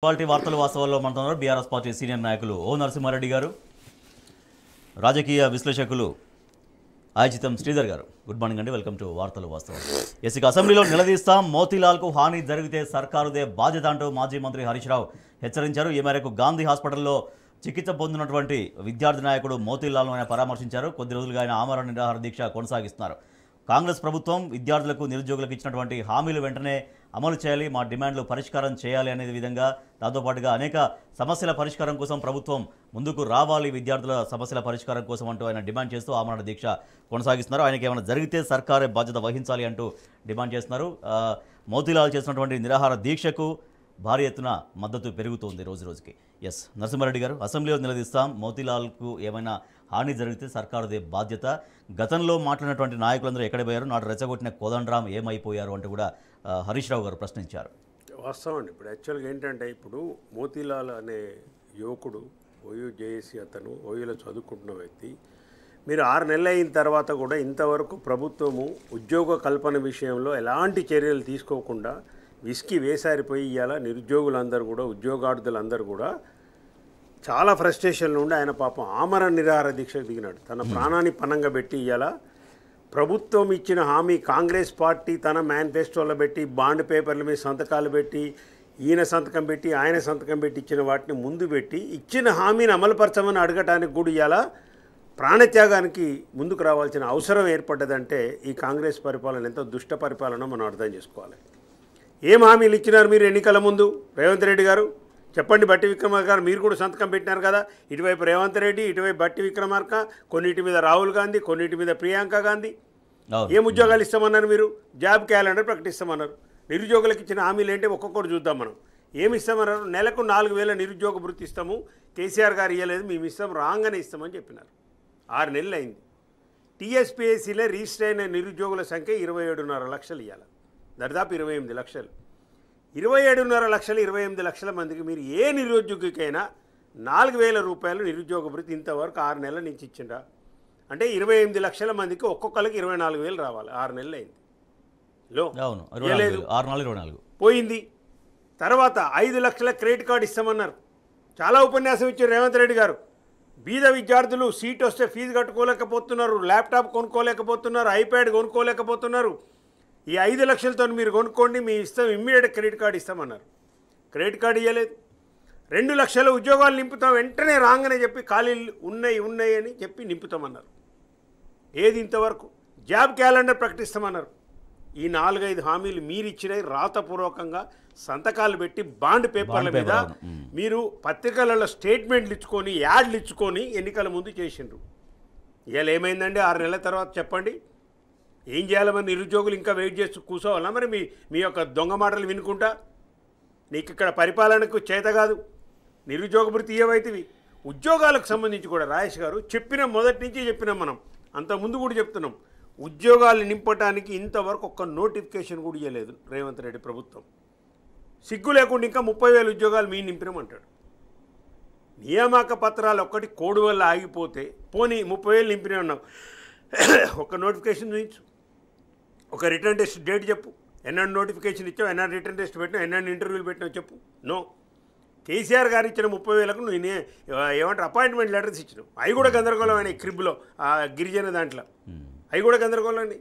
Quality వార్తలు వాస్తవాల్లో మనతో BRS party senior నాయకులు ఓ నరసింహారెడ్డి గారు, రాజకీయ విశ్లేషకులు ఆయిచితం శ్రీధర్ గారు. గుడ్ మార్నింగ్ అండి, వెల్కమ్ టు వార్తలు వాస్తవాలు. ఇక అసెంబ్లీలో నిలదీస్తాం, మోతీలాల్కు హాని జరిగితే సర్కారుదే బాధ్యత అంటూ మాజీ మంత్రి హరీష్ రావు హెచ్చరించారు. ఈ మేరకు గాంధీ హాస్పిటల్లో చికిత్స పొందినటువంటి విద్యార్థి నాయకుడు మోతీలాల్ను ఆయన పరామర్శించారు. కొద్ది రోజులుగా ఆయన ఆమరణ నిరాహార దీక్ష కొనసాగిస్తున్నారు. కాంగ్రెస్ ప్రభుత్వం విద్యార్థులకు నిరుద్యోగులకు ఇచ్చినటువంటి హామీలు వెంటనే అమలు చేయాలి, మా డిమాండ్లు పరిష్కారం చేయాలి అనే విధంగా, దాంతోపాటుగా అనేక సమస్యల పరిష్కారం కోసం ప్రభుత్వం ముందుకు రావాలి, విద్యార్థుల సమస్యల పరిష్కారం కోసం అంటూ ఆయన డిమాండ్ చేస్తూ ఆమరణ దీక్ష కొనసాగిస్తున్నారు. ఆయనకి ఏమైనా జరిగితే సర్కారే బాధ్యత వహించాలి అంటూ డిమాండ్ చేస్తున్నారు. మోతీలాల్ చేసినటువంటి నిరాహార దీక్షకు భారీ ఎత్తున మద్దతు పెరుగుతోంది రోజు రోజుకి. ఎస్ నరసింహారెడ్డి గారు, అసెంబ్లీలో నిలదీస్తాం, మోతీలాల్కు ఏమైనా హాని జరిగితే సర్కారుదే బాధ్యత. గతంలో మాట్లాడినటువంటి నాయకులందరూ ఎక్కడ పోయారు, నాడు రెచ్చగొట్టిన కోదండరాం ఏమైపోయారు అంటూ కూడా హరీష్ రావు గారు ప్రశ్నించారు. వాస్తవం అండి. ఇప్పుడు యాక్చువల్గా ఏంటంటే, ఇప్పుడు మోతీలాల్ అనే యువకుడు ఓయూ జేఏసీ, అతను ఓయూలో చదువుకుంటున్న వ్యక్తి. మీరు 6 నెలలు అయిన తర్వాత కూడా ఇంతవరకు ప్రభుత్వము ఉద్యోగ కల్పన విషయంలో ఎలాంటి చర్యలు తీసుకోకుండా విసికి వేసారిపోయి ఇవాళ నిరుద్యోగులందరూ కూడా, ఉద్యోగార్థులందరూ కూడా చాలా ఫ్రస్ట్రేషన్లో ఉండి ఆయన పాపం ఆమరణ నిరాహార దీక్షకు దిగినాడు. తన ప్రాణాన్ని పణంగా పెట్టి ఇవాళ ప్రభుత్వం ఇచ్చిన హామీ, కాంగ్రెస్ పార్టీ తన మేనిఫెస్టోలో పెట్టి బాండ్ పేపర్ల మీద సంతకాలు పెట్టి, ఈయన సంతకం పెట్టి ఆయన సంతకం పెట్టి ఇచ్చిన వాటిని ముందు పెట్టి ఇచ్చిన హామీని అమలుపరచమని అడగటానికి కూడా ఇవాళ ప్రాణత్యాగానికి ముందుకు రావాల్సిన అవసరం ఏర్పడ్డదంటే ఈ కాంగ్రెస్ పరిపాలన ఎంత దుష్ట పరిపాలన మనం అర్థం చేసుకోవాలి. ఏం హామీలు ఇచ్చినారు మీరు ఎన్నికల ముందు? రేవంత్ రెడ్డి గారు చెప్పండి. బట్టి విక్రమార్క గారు మీరు కూడా సంతకం పెట్టినారు కదా. ఇటువైపు రేవంత్ రెడ్డి, ఇటువైపు బట్టి విక్రమార్క, కొన్నిటి మీద రాహుల్ గాంధీ, కొన్నిటి మీద ప్రియాంక గాంధీ. ఏం ఉద్యోగాలు ఇస్తామన్నారు మీరు? జాబ్ క్యాలెండర్ ప్రకటిస్తామన్నారు. నిరుద్యోగులకు ఇచ్చిన హామీలు ఏంటి ఒక్కొక్కటి చూద్దాం మనం. ఏమి ఇస్తామన్నారు? నెలకు 4,000 నిరుద్యోగ వృత్తి ఇస్తాము, కేసీఆర్ గారు ఇవ్వలేదు, మేము ఇస్తాం, రాగానే ఇస్తామని చెప్పినారు. 6 నెలలు అయింది. టీఎస్పీఎస్సీలో రిజిస్టర్ అయిన నిరుద్యోగుల సంఖ్య 27.5 లక్షలు ఇవ్వాలి, దాదాపు 28 లక్షలు. 27.5 లక్షలు, 28 లక్షల మందికి మీరు ఏ నిరుద్యోగికైనా 4,000 రూపాయలు నిరుద్యోగ వృత్తి ఇంతవరకు 6 నెలల నుంచి ఇచ్చిండ్రా? అంటే 28 లక్షల మందికి ఒక్కొక్కరికి 24,000 రావాలి. 6 నెలలు అయింది. పోయింది. తర్వాత 5 లక్షల క్రెడిట్ కార్డు ఇస్తామన్నారు. చాలా ఉపన్యాసం ఇచ్చారు రేవంత్ రెడ్డి గారు. బీద విద్యార్థులు సీట్ వస్తే ఫీజు కట్టుకోలేకపోతున్నారు, ల్యాప్టాప్ కొనుక్కోలేకపోతున్నారు, ఐప్యాడ్ కొనుక్కోలేకపోతున్నారు. ఈ 5 లక్షలతో మీరు కొనుక్కోండి, మీ ఇస్తాం, ఇమ్మీడియట్ క్రెడిట్ కార్డు ఇస్తామన్నారు. క్రెడిట్ కార్డు ఇవ్వలేదు. 2 లక్షల ఉద్యోగాలు నింపుతాం, వెంటనే రాగానే చెప్పి ఖాళీలు ఉన్నాయి అని చెప్పి నింపుతామన్నారు. ఏది ఇంతవరకు? జాబ్ క్యాలెండర్ ప్రకటిస్తామన్నారు. ఈ 4-5 హామీలు మీరు ఇచ్చినవి రాతపూర్వకంగా సంతకాలు పెట్టి బాండ్ పేపర్ల మీద మీరు పత్రికలలో స్టేట్మెంట్లు ఇచ్చుకొని, యాడ్లు ఇచ్చుకొని ఎన్నికల ముందు చేసిండ్రు. ఇవాళ ఏమైందండి? 6 నెలల తర్వాత చెప్పండి. ఏం చేయాలి మరి? నిరుద్యోగులు ఇంకా వెయిట్ చేస్తూ కూర్చోవాలా మరి? మీ యొక్క దొంగ మాటలు వినుకుంటా? నీకు ఇక్కడ పరిపాలనకు చేత కాదు, నిరుద్యోగ వృత్తి ఏవైతివి. ఉద్యోగాలకు సంబంధించి కూడా రాజేష్ గారు చెప్పినాం, మొదటి నుంచి చెప్పినాం, మనం అంతకుముందు కూడా చెప్తున్నాం. ఉద్యోగాలు నింపడానికి ఇంతవరకు ఒక్క నోటిఫికేషన్ కూడా ఇవ్వలేదు రేవంత్ రెడ్డి ప్రభుత్వం. సిగ్గు లేకుండా ఇంకా 30,000 ఉద్యోగాలు మీ నింపినామంటాడు. నియామక పత్రాలు ఒక్కటి కోడ్ వల్ల ఆగిపోతే పోనీ 30,000 నింపినా ఉన్నాం, ఒక్క నోటిఫికేషన్ చూపించు, ఒక రిటర్న్ టెస్ట్ డేట్ చెప్పు. ఎన్నెన్ని నోటిఫికేషన్ ఇచ్చావు, ఎన్నెన్ని రిటర్న్ టెస్ట్ పెట్టినావు, ఎన్నెన్ని ఇంటర్వ్యూలు పెట్టినావు చెప్పు. నో. కేసీఆర్ గారు ఇచ్చిన 30,000కు నువ్వు ఏమంటారు అపాయింట్మెంట్ లెటర్స్ ఇచ్చినావు. అవి కూడా గందరగోళం అయినాయి. క్రిబ్లో ఆ గిరిజన దాంట్లో అవి కూడా గందరగోళం అండి.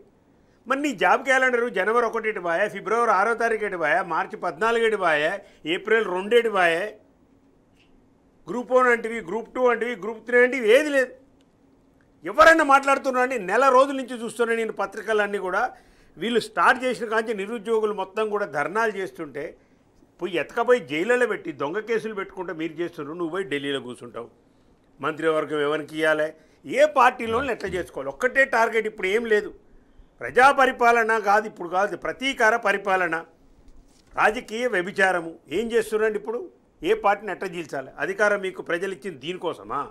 మరి నీ జాబ్ క్యాలెండరు జనవరి 1 బాయా, ఫిబ్రవరి 6వ తారీఖు బాయా, మార్చి 14 బాయా, ఏప్రిల్ 2 బాయా. గ్రూప్ 1 అంటివి, గ్రూప్ 2 అంటివి, గ్రూప్ 3 అంటివి ఏది లేదు. ఎవరైనా మాట్లాడుతున్నారండి. నెల రోజుల నుంచి చూస్తున్నాను నేను పత్రికలన్నీ కూడా. వీళ్ళు స్టార్ట్ చేసిన కాంచి నిరుద్యోగులు మొత్తం కూడా ధర్నాలు చేస్తుంటే పోయి ఎతకపోయి జైళ్ళలో పెట్టి దొంగ కేసులు పెట్టుకుంటే మీరు చేస్తున్నారు. నువ్వు పోయి ఢిల్లీలో కూర్చుంటావు. మంత్రివర్గం ఎవరికి ఇవ్వాలి, ఏ పార్టీలోనే ఎట్లా చేసుకోవాలి, ఒక్కటే టార్గెట్. ఇప్పుడు ఏం లేదు, ప్రజా పరిపాలన కాదు, ఇప్పుడు కాదు, ప్రతీకార పరిపాలన, రాజకీయ వ్యభిచారము. ఏం చేస్తున్నారండి ఇప్పుడు? ఏ పార్టీని ఎట్లా చీల్చాలి? అధికారం మీకు ప్రజలు ఇచ్చింది దీనికోసమా?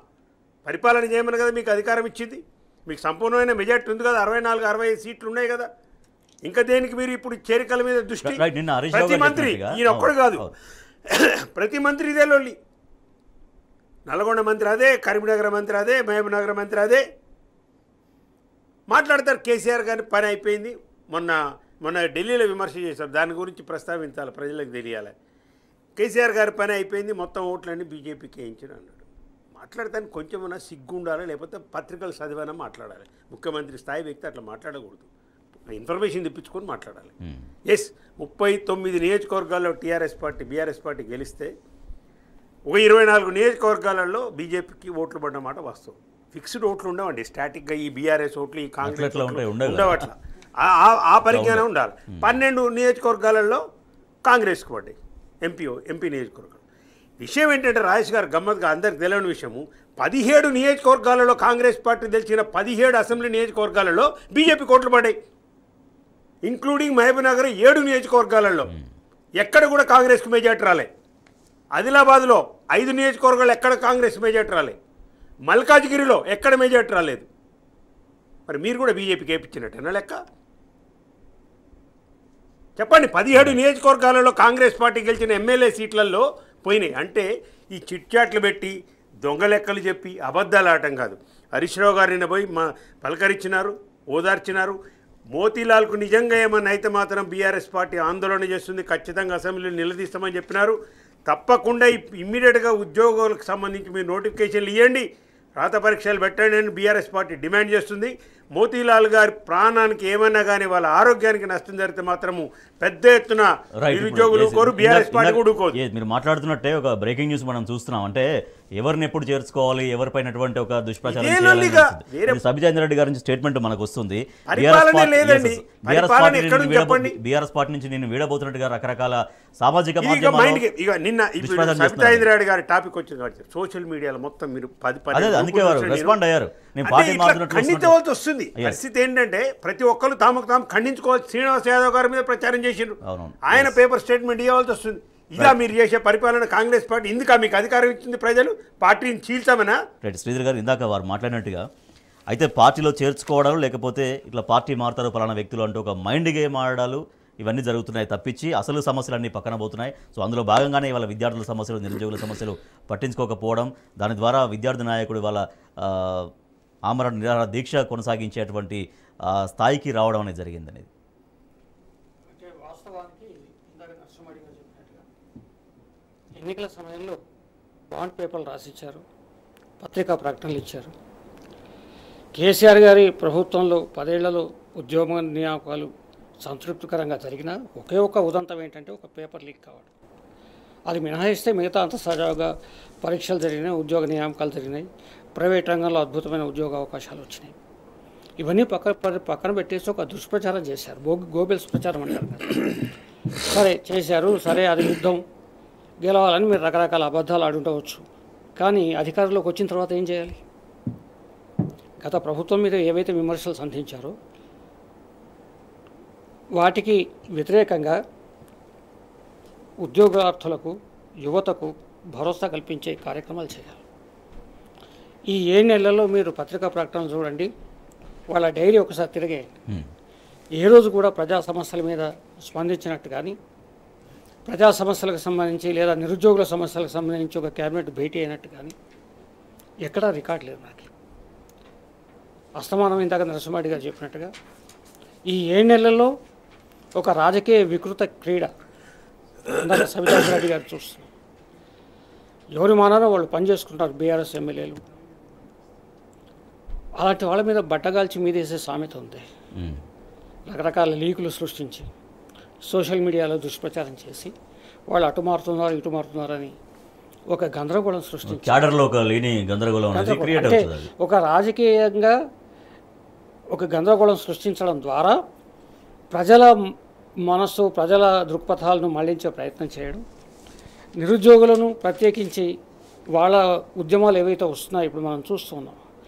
పరిపాలన చేయమని కదా మీకు అధికారం ఇచ్చింది. మీకు సంపూర్ణమైన మెజార్టీ ఉంది కదా, 64-65 సీట్లు ఉన్నాయి కదా. ఇంకా దేనికి మీరు ఇప్పుడు చేరికల మీద దృష్టి? ప్రతి మంత్రి, ఈయన ఒక్కడు కాదు, ప్రతి మంత్రి ఇదే లొల్లి. నల్గొండ మంత్రి అదే, కరీంనగర్ మంత్రి అదే, మహబూబ్ నగర్ మంత్రి అదే మాట్లాడతారు. కేసీఆర్ గారి పని అయిపోయింది. మొన్న ఢిల్లీలో విమర్శ చేశారు, దాని గురించి ప్రస్తావించాలి, ప్రజలకు తెలియాలి. కేసీఆర్ గారి పని అయిపోయింది, మొత్తం ఓట్లన్నీ బీజేపీకి వేయించిన అన్నాడు. మాట్లాడటానికి కొంచెమన్నా సిగ్గు ఉండాలి, లేకపోతే పత్రికలు చదివైనా మాట్లాడాలి. ముఖ్యమంత్రి స్థాయి వ్యక్తి అట్లా మాట్లాడకూడదు, ఇన్ఫర్మేషన్ తెప్పించుకొని మాట్లాడాలి. ఎస్ 39 నియోజకవర్గాల్లో బీఆర్ఎస్ పార్టీ గెలిస్తే ఒక 24 నియోజకవర్గాలలో బీజేపీకి ఓట్లు పడ్డమాట వాస్తవం. ఫిక్స్డ్ ఓట్లు ఉండవండి స్టాటిక్గా. ఈ బీఆర్ఎస్ ఓట్లు, ఈ కాంగ్రెస్ ఉండవు, అట్లా ఆ పరిజ్ఞానం ఉండాలి. 12 నియోజకవర్గాలలో కాంగ్రెస్కి పడ్డాయి ఎంపీ నియోజకవర్గాలు. విషయం ఏంటంటే రాజేష్ గారు గమ్మత్తుగా అందరికి తెలియని విషయము, 17 నియోజకవర్గాలలో కాంగ్రెస్ పార్టీ గెలిచిన 17 అసెంబ్లీ నియోజకవర్గాలలో బీజేపీ ఓట్లు పడ్డాయి, ఇంక్లూడింగ్ మహబూబ్నగర్ 7 నియోజకవర్గాలలో. ఎక్కడ కూడా కాంగ్రెస్కి మెజార్టీ రాలే. ఆదిలాబాద్లో 5 నియోజకవర్గాలు ఎక్కడ కాంగ్రెస్ మెజార్టీ రాలే. మల్కాజ్గిరిలో ఎక్కడ మెజార్టీ రాలేదు. మరి మీరు కూడా బీజేపీకి వేయించినట్టేనా లెక్క? చెప్పండి. 17 నియోజకవర్గాలలో కాంగ్రెస్ పార్టీ గెలిచిన ఎమ్మెల్యే సీట్లలో పోయినాయి. అంటే ఈ చిట్చాట్లు పెట్టి దొంగ లెక్కలు చెప్పి అబద్ధాలు ఆడటం కాదు. హరీష్ రావు గారిని పోయి పలకరించినారు, ఓదార్చినారు. మోతీలాల్కు నిజంగా ఏమన్నా అయితే మాత్రం బీఆర్ఎస్ పార్టీ ఆందోళన చేస్తుంది, ఖచ్చితంగా అసెంబ్లీని నిలదీస్తామని చెప్పినారు. తప్పకుండా ఇమ్మీడియట్గా ఉద్యోగులకు సంబంధించి మీరు నోటిఫికేషన్లు ఇవ్వండి, రాత పరీక్షలు పెట్టండి అని బీఆర్ఎస్ పార్టీ డిమాండ్ చేస్తుంది. మోతీలాల్ గారి ప్రాణానికి ఏమన్నా కానీ వాళ్ళ ఆరోగ్యానికి నష్టం జరిగితే మాత్రము పెద్ద ఎత్తున నిరుద్యోగులు కోరు, బీఆర్ఎస్ పార్టీ కూడా ఊరుకోదు. మీరు మాట్లాడుతున్నట్టే ఒక బ్రేకింగ్ న్యూస్ మనం చూస్తున్నాం. అంటే ఎవరిని ఎప్పుడు చేర్చుకోవాలి, ఎవరిపైనటువంటి ఒక దుష్ప్రచారం సబితాంద్ర రెడ్డి గారి నుంచి స్టేట్మెంట్ మనకు వస్తుంది. బీఆర్ఎస్ పార్టీ నుంచి నేను వీడబోతున్నట్టుగా రకరకాల సామాజిక సబితాంద్ర రెడ్డి గారి టాపిక్ వచ్చింది కాబట్టి సోషల్ మీడియాలో మొత్తం మీరు 10 అందుకే వారు రెస్పాండ్ అయ్యారు. నేను పార్టీ ఖండించవలసి వస్తుంది. పరిస్థితి ఏంటంటే ప్రతి ఒక్కరు తమకు తాము ఖండించుకోవాలి. శ్రీనివాస్ యాదవ్ గారి మీద ప్రచారం చేసిండ్రు, ఆయన పేపర్ స్టేట్మెంట్ ఇవ్వాల్సి వస్తుంది. ఇలా మీరు చేసే పరిపాలన కాంగ్రెస్ పార్టీ ఇందుక మీకు అధికారం ఇచ్చింది ప్రజలు, పార్టీని చీల్చామనా? రైట్ శ్రీధర్ గారు, ఇందాక వారు మాట్లాడినట్టుగా అయితే పార్టీలో చేర్చుకోవడాలు, లేకపోతే ఇట్లా పార్టీ మారుతారు పలానా వ్యక్తులు అంటూ ఒక మైండ్ గేమ్ ఆడడాలు ఇవన్నీ జరుగుతున్నాయి తప్పించి అసలు సమస్యలన్నీ పక్కన పోతున్నాయి. సో అందులో భాగంగానే ఇవాళ విద్యార్థుల సమస్యలు, నిరుద్యోగుల సమస్యలు పట్టించుకోకపోవడం, దాని ద్వారా విద్యార్థి నాయకుడు ఇవాళ ఆమరణ నిరాహార దీక్ష కొనసాగించేటువంటి స్థాయికి రావడం అనేది జరిగింది అనేది. అంటే వాస్తవానికి ఇందాక నరసింహడి గారు చెప్పినట్టుగా ఎన్నికల సమయంలో బాండ్ పేపర్లు రాసిచ్చారు, పత్రికా ప్రకటనలు ఇచ్చారు. కేసీఆర్ గారి ప్రభుత్వంలో 10 ఏళ్లలో ఉద్యోగ నియామకాలు సంతృప్తికరంగా జరిగిన ఒకే ఒక ఉదంతం ఏంటంటే ఒక పేపర్ లీక్ కావడం. అది మినహాయిస్తే మిగతా అంత సజావుగా పరీక్షలు జరిగినాయి, ఉద్యోగ నియామకాలు జరిగినాయి, ప్రైవేట్ రంగంలో అద్భుతమైన ఉద్యోగ అవకాశాలు వచ్చినాయి. ఇవన్నీ పక్కన పెట్టేసి ఒక దుష్ప్రచారం చేశారు, గోబెల్స్ ప్రచారం అంటారు కదా. సరే చేశారు, సరే అది యుద్ధం గెలవాలని మీరు రకరకాల అబద్ధాలు ఆడుండవచ్చు. కానీ అధికారంలోకి వచ్చిన తర్వాత ఏం చేయాలి? గత ప్రభుత్వం మీద ఏవైతే విమర్శలు సంధించారో వాటికి వ్యతిరేకంగా ఉద్యోగార్థులకు, యువతకు భరోసా కల్పించే కార్యక్రమాలు చేయాలి. ఈ 7 నెలల్లో మీరు పత్రికా ప్రకటనలు చూడండి, వాళ్ళ డైరీ ఒకసారి తిరిగేయండి. ఏ రోజు కూడా ప్రజా సమస్యల మీద స్పందించినట్టు కానీ, ప్రజా సమస్యలకు సంబంధించి లేదా నిరుద్యోగుల సమస్యలకు సంబంధించి ఒక క్యాబినెట్ భేటీ అయినట్టు కానీ ఎక్కడా రికార్డు లేదు. నాకు అస్తమానం ఇందాక నరసింహారెడ్డి గారు చెప్పినట్టుగా ఈ 7 నెలల్లో ఒక రాజకీయ వికృత క్రీడ ఇందాక సబితాంద్ర రెడ్డి గారు చూస్తున్నాం. ఎవరి మానారో వాళ్ళు పనిచేసుకుంటారు బీఆర్ఎస్ ఎమ్మెల్యేలు. అలాంటి వాళ్ళ మీద బట్టగాల్చి మీదేసే సామెత ఉంది. రకరకాల లీకులు సృష్టించి సోషల్ మీడియాలో దుష్ప్రచారం చేసి వాళ్ళు అటు మారుతున్నారు ఇటు మారుతున్నారని ఒక గందరగోళం సృష్టించి అంటే ఒక రాజకీయంగా ఒక గందరగోళం సృష్టించడం ద్వారా ప్రజల మనస్సు, ప్రజల దృక్పథాలను మళ్లించే ప్రయత్నం చేయడం, నిరుద్యోగులను ప్రత్యేకించి వాళ్ళ ఉద్యమాలు ఏవైతే వస్తున్నాయో ఇప్పుడు మనం చూస్తున్నాం.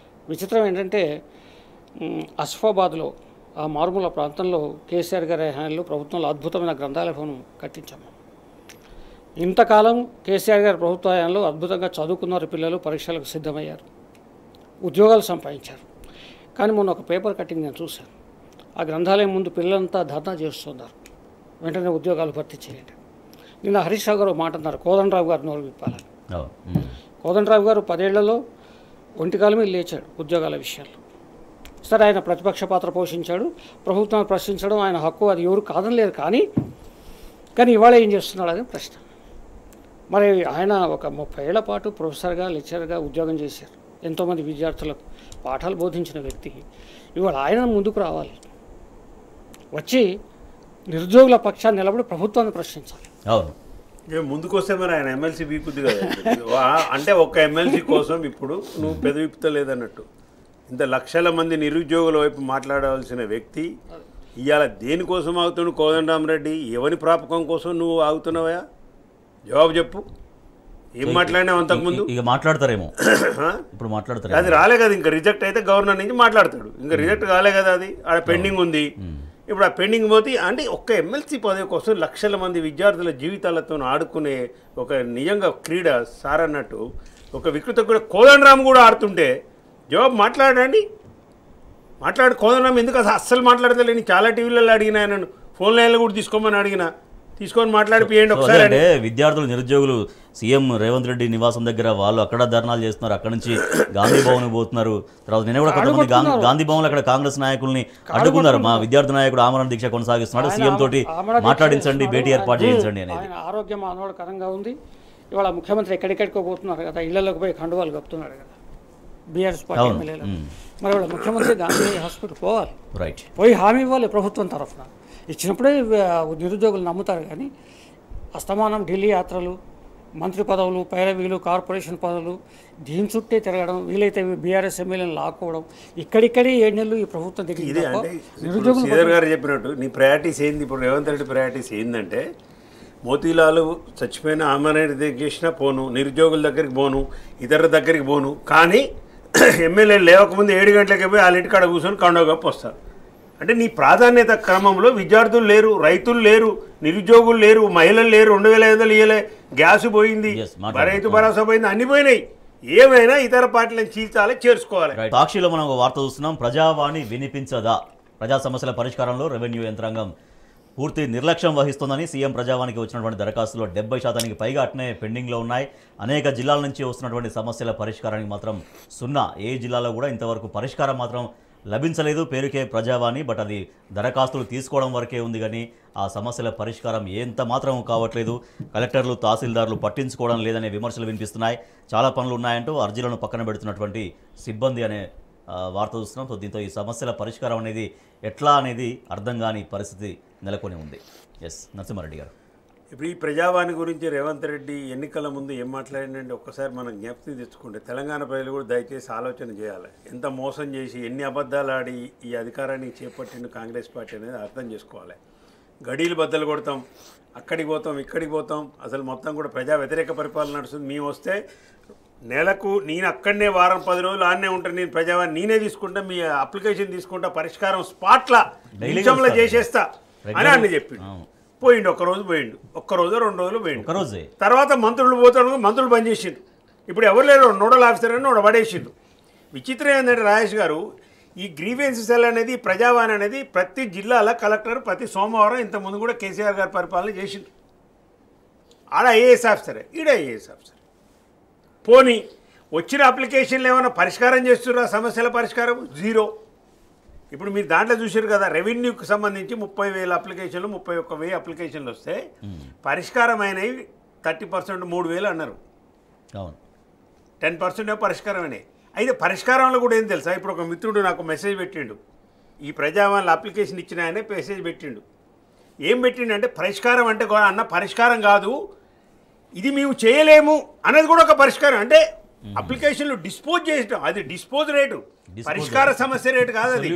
విచిత్రం ఏంటంటే అసిఫాబాద్లో ఆ మారుమూల ప్రాంతంలో కేసీఆర్ గారి హయాంలో ప్రభుత్వంలో అద్భుతమైన గ్రంథాలయ భవనం కట్టించాము. ఇంతకాలం కేసీఆర్ గారి ప్రభుత్వ హయాంలో అద్భుతంగా చదువుకున్నారు పిల్లలు, పరీక్షలకు సిద్ధమయ్యారు, ఉద్యోగాలు సంపాదించారు. కానీ మొన్న ఒక పేపర్ కటింగ్ నేను చూశాను. ఆ గ్రంథాలయం ముందు పిల్లలంతా ధర్నా చేస్తున్నారు, వెంటనే ఉద్యోగాలు భర్తీ చేయండి. నిన్న హరీష్ రావు గారు మాట అన్నారు, కోదండరావు గారు నోరు విప్పాలని. కోదండరావు గారు 10 ఏళ్లలో ఒంటికాలమే లేచాడు ఉద్యోగాల విషయాల్లో. సరే ఆయన ప్రతిపక్ష పాత్ర పోషించాడు, ప్రభుత్వాన్ని ప్రశ్నించడం ఆయన హక్కు, అది ఎవరు కాదనలేరు. కానీ ఇవాళ ఏం చేస్తున్నాడు అనే ప్రశ్న. మరి ఆయన ఒక 30 ఏళ్ల పాటు ప్రొఫెసర్గా లెక్చరర్గా ఉద్యోగం చేశారు. ఎంతోమంది విద్యార్థులకు పాఠాలు బోధించిన వ్యక్తి ఇవాళ ఆయన ముందుకు రావాలి, వచ్చి నిరుద్యోగుల పక్షాన్ని నిలబడి ప్రభుత్వాన్ని ప్రశ్నించాలి. అవును, ముందుకు వస్తే మరి ఆయన ఎమ్మెల్సీ వీకుద్ది కదా. అంటే ఒక్క ఎమ్మెల్సీ కోసం ఇప్పుడు నువ్వు పెదవిప్పుతలేదన్నట్టు ఇంత లక్షల మంది నిరుద్యోగుల వైపు మాట్లాడవలసిన వ్యక్తి ఇవాళ దేనికోసం ఆగుతున్నాడు? కోదండరామరెడ్డి ఎవరి ప్రాపకం కోసం నువ్వు ఆగుతున్నావా? జవాబు చెప్పు. ఏం మాట్లాడినావు అంతకుముందు? ఇక మాట్లాడతారేమో ఇప్పుడు మాట్లాడతారు. అది రాలే కదా, ఇంకా రిజెక్ట్ అయితే గవర్నర్ నుంచి మాట్లాడతాడు. ఇంకా రిజెక్ట్ కాలే కదా, అది ఆడ పెండింగ్ ఉంది. ఇప్పుడు ఆ పెండింగ్ పోతే అంటే ఒక్క ఎమ్మెల్సీ పదవి కోసం లక్షల మంది విద్యార్థుల జీవితాలతో ఆడుకునే ఒక నిజంగా క్రీడ సార్ అన్నట్టు ఒక వికృత కూడా కోదండరామ్ కూడా ఆడుతుంటే జవాబు మాట్లాడండి. కోదండరామ్ ఎందుకు అస్సలు మాట్లాడతలేని చాలా టీవీలలో అడిగినా, నన్ను ఫోన్ లైన్లో కూడా తీసుకోమని అడిగినా, తీసుకొని మాట్లాడిపోయండి ఒకసారి. అంటే విద్యార్థులు నిరుద్యోగులు సీఎం రేవంత్ రెడ్డి నివాసం దగ్గర వాళ్ళు అక్కడ ధర్నాలు చేస్తున్నారు, అక్కడ నుంచి గాంధీ భవన్ పోతున్నారు. తర్వాత నిన్న కూడా కొంతమంది గాంధీ భవన్ అక్కడ కాంగ్రెస్ నాయకుల్ని అడ్డుకున్నారు. మా విద్యార్థి నాయకుడు ఆమరణ దీక్ష కొనసాగిస్తున్నాడు, సీఎం తోటి మాట్లాడించండి, భేటీ ఏర్పాటు చేయించండి అనేది. ఆరోగ్యం ఆందోళనకరంగా ఉంది. ఇవాళ ముఖ్యమంత్రి ఎక్కడెక్కడికో పోతున్నారు కదా, ఇళ్లలోకి పోయి కండువాలు కప్పుతున్నారు కదా బీఆర్ఎస్ పార్టీ ఎమ్మెల్యేలు. మరి వాళ్ళ ముఖ్యమంత్రి గాంధీ హాస్పిటల్ పోవాలి, రైట్, పోయి హామీ ఇవ్వాలి ప్రభుత్వం తరఫున. ఇచ్చినప్పుడే నిరుద్యోగులు నమ్ముతారు. కానీ అస్తమానం ఢిల్లీ యాత్రలు, మంత్రి పదవులు, పైరవీలు, కార్పొరేషన్ పదవులు, దీని చుట్టే తిరగడం, వీలైతే బీఆర్ఎస్ ఎమ్మెల్యేలు లాక్కోవడం, ఇక్కడిక్కడే 7 నెలలు ఈ ప్రభుత్వం దగ్గర. ఇదే అంటే శ్రీధర్ గారు చెప్పినట్టు నీ ప్రయారిటీస్ ఏంది? ఇప్పుడు రేవంత్ రెడ్డి ప్రయారిటీస్ ఏంటంటే మోతీలాలు చచ్చిపోయిన ఆమెను చేసినా పోను, నిరుద్యోగుల దగ్గరికి పోను, ఇతరుల దగ్గరికి పోను. కానీ ఎమ్మెల్యేలు లేవకముందు 7 గంటలకి పోయి వాళ్ళ ఇంటికాడ కూర్చొని కండవ కప్పు వస్తారు. అంటే నీ ప్రాధాన్యత క్రమంలో విద్యార్థులు లేరు, రైతులు లేరు, నిరుద్యోగులు లేరు, మహిళలు లేరు, 2500 ఇయ్యలే, గ్యాస్ పోయింది, రైతు భరోసా పోయింది, అన్ని పోయినాయి. ఏమైనా ఇతర పార్టీలను చీల్చాలి, చేర్చుకోవాలి. సాక్షిలో మనం ఒక వార్త చూస్తున్నాం, ప్రజావాణి వినిపించదా, ప్రజా సమస్యల పరిష్కారంలో రెవెన్యూ యంత్రాంగం పూర్తి నిర్లక్ష్యం వహిస్తోందని సీఎం ప్రజావానికి వచ్చినటువంటి దరఖాస్తులో 70% పైగా అట్నే పెండింగ్లో ఉన్నాయి. అనేక జిల్లాల నుంచి వస్తున్నటువంటి సమస్యల పరిష్కారానికి మాత్రం సున్నా. ఏ జిల్లాలో కూడా ఇంతవరకు పరిష్కారం మాత్రం లభించలేదు. పేరుకే ప్రజావాణి, బట్ అది దరఖాస్తులు తీసుకోవడం వరకే ఉంది కానీ ఆ సమస్యల పరిష్కారం ఎంత మాత్రం కావట్లేదు. కలెక్టర్లు, తహసీల్దార్లు పట్టించుకోవడం లేదనే విమర్శలు వినిపిస్తున్నాయి. చాలా పనులు ఉన్నాయంటూ అర్జీలను పక్కన పెడుతున్నటువంటి సిబ్బంది అనే వార్త చూస్తున్నాం. సో దీంతో ఈ సమస్యల పరిష్కారం అనేది ఎట్లా అనేది అర్థం కాని పరిస్థితి నెలకొని ఉంది. ఎస్ నరసింహారెడ్డి గారు, ఇప్పుడు ఈ ప్రజావాణి గురించి రేవంత్ రెడ్డి ఎన్నికల ముందు ఏం మాట్లాడిందంటే ఒక్కసారి మనం జ్ఞప్తి తెచ్చుకుంటే తెలంగాణ ప్రజలు కూడా దయచేసి ఆలోచన చేయాలి. ఎంత మోసం చేసి ఎన్ని అబద్ధాలు ఆడి ఈ అధికారాన్ని చేపట్టిన కాంగ్రెస్ పార్టీ అనేది అర్థం చేసుకోవాలి. గడీలు బద్దలు కొడతాం, అక్కడికి పోతాం, ఇక్కడికి పోతాం, అసలు మొత్తం కూడా ప్రజా వ్యతిరేక పరిపాలన నడుస్తుంది. మేము వస్తే నెలకు నేను అక్కడనే వారం 10 రోజులు ఆడనే ఉంటాను, నేను ప్రజావాణి నేనే తీసుకుంటా, మీ అప్లికేషన్ తీసుకుంటా, పరిష్కారం స్పాట్లా నిమిషంలో చేసేస్తా అని అన్ని చెప్పిండు. పోయిండు, ఒక్కరోజు పోయిండు, ఒక్కరోజు 2 రోజులు పోయిండు. తర్వాత మంత్రులు పోతాడు, మంత్రులు బంద్ చేసిండు. ఇప్పుడు ఎవరు లేరు, నోడల్ ఆఫీసర్ అని నోడ పడేసిండు. విచిత్రం ఏంటంటే రాజేష్ గారు, ఈ గ్రీవెన్స్ సెల్ అనేది, ప్రజావాణి అనేది ప్రతి జిల్లాల కలెక్టర్ ప్రతి సోమవారం ఇంతకుముందు కూడా కేసీఆర్ గారి పరిపాలన చేసిండు. ఆడ ఐఏఎస్ ఆఫీసరే, ఈడ ఐఏఎస్ ఆఫీసర్. పోనీ వచ్చిన అప్లికేషన్లు ఏమైనా పరిష్కారం చేస్తున్నా? సమస్యల పరిష్కారం జీరో. ఇప్పుడు మీరు దాంట్లో చూసారు కదా, రెవెన్యూకి సంబంధించి 30,000 అప్లికేషన్లు, 31,000 అప్లికేషన్లు వస్తే పరిష్కారం అయినవి 30%, 3,000 అన్నారు. 10% పరిష్కారం అయినాయి. అయితే పరిష్కారంలో కూడా ఏం తెలుసా, ఇప్పుడు ఒక మిత్రుడు నాకు మెసేజ్ పెట్టిండు, ఈ ప్రజావాణిలో అప్లికేషన్ ఇచ్చిన ఆయనే మెసేజ్ పెట్టిండు. ఏం పెట్టిండంటే, పరిష్కారం అంటే అన్న పరిష్కారం కాదు, ఇది మేము చేయలేము అనేది కూడా ఒక పరిష్కారం. అంటే అప్లికేషన్లు డిస్పోజ్ చేయడం, అది డిస్పోజ్ రేటు, పరిష్కార సమస్య రేటు కాదు, అది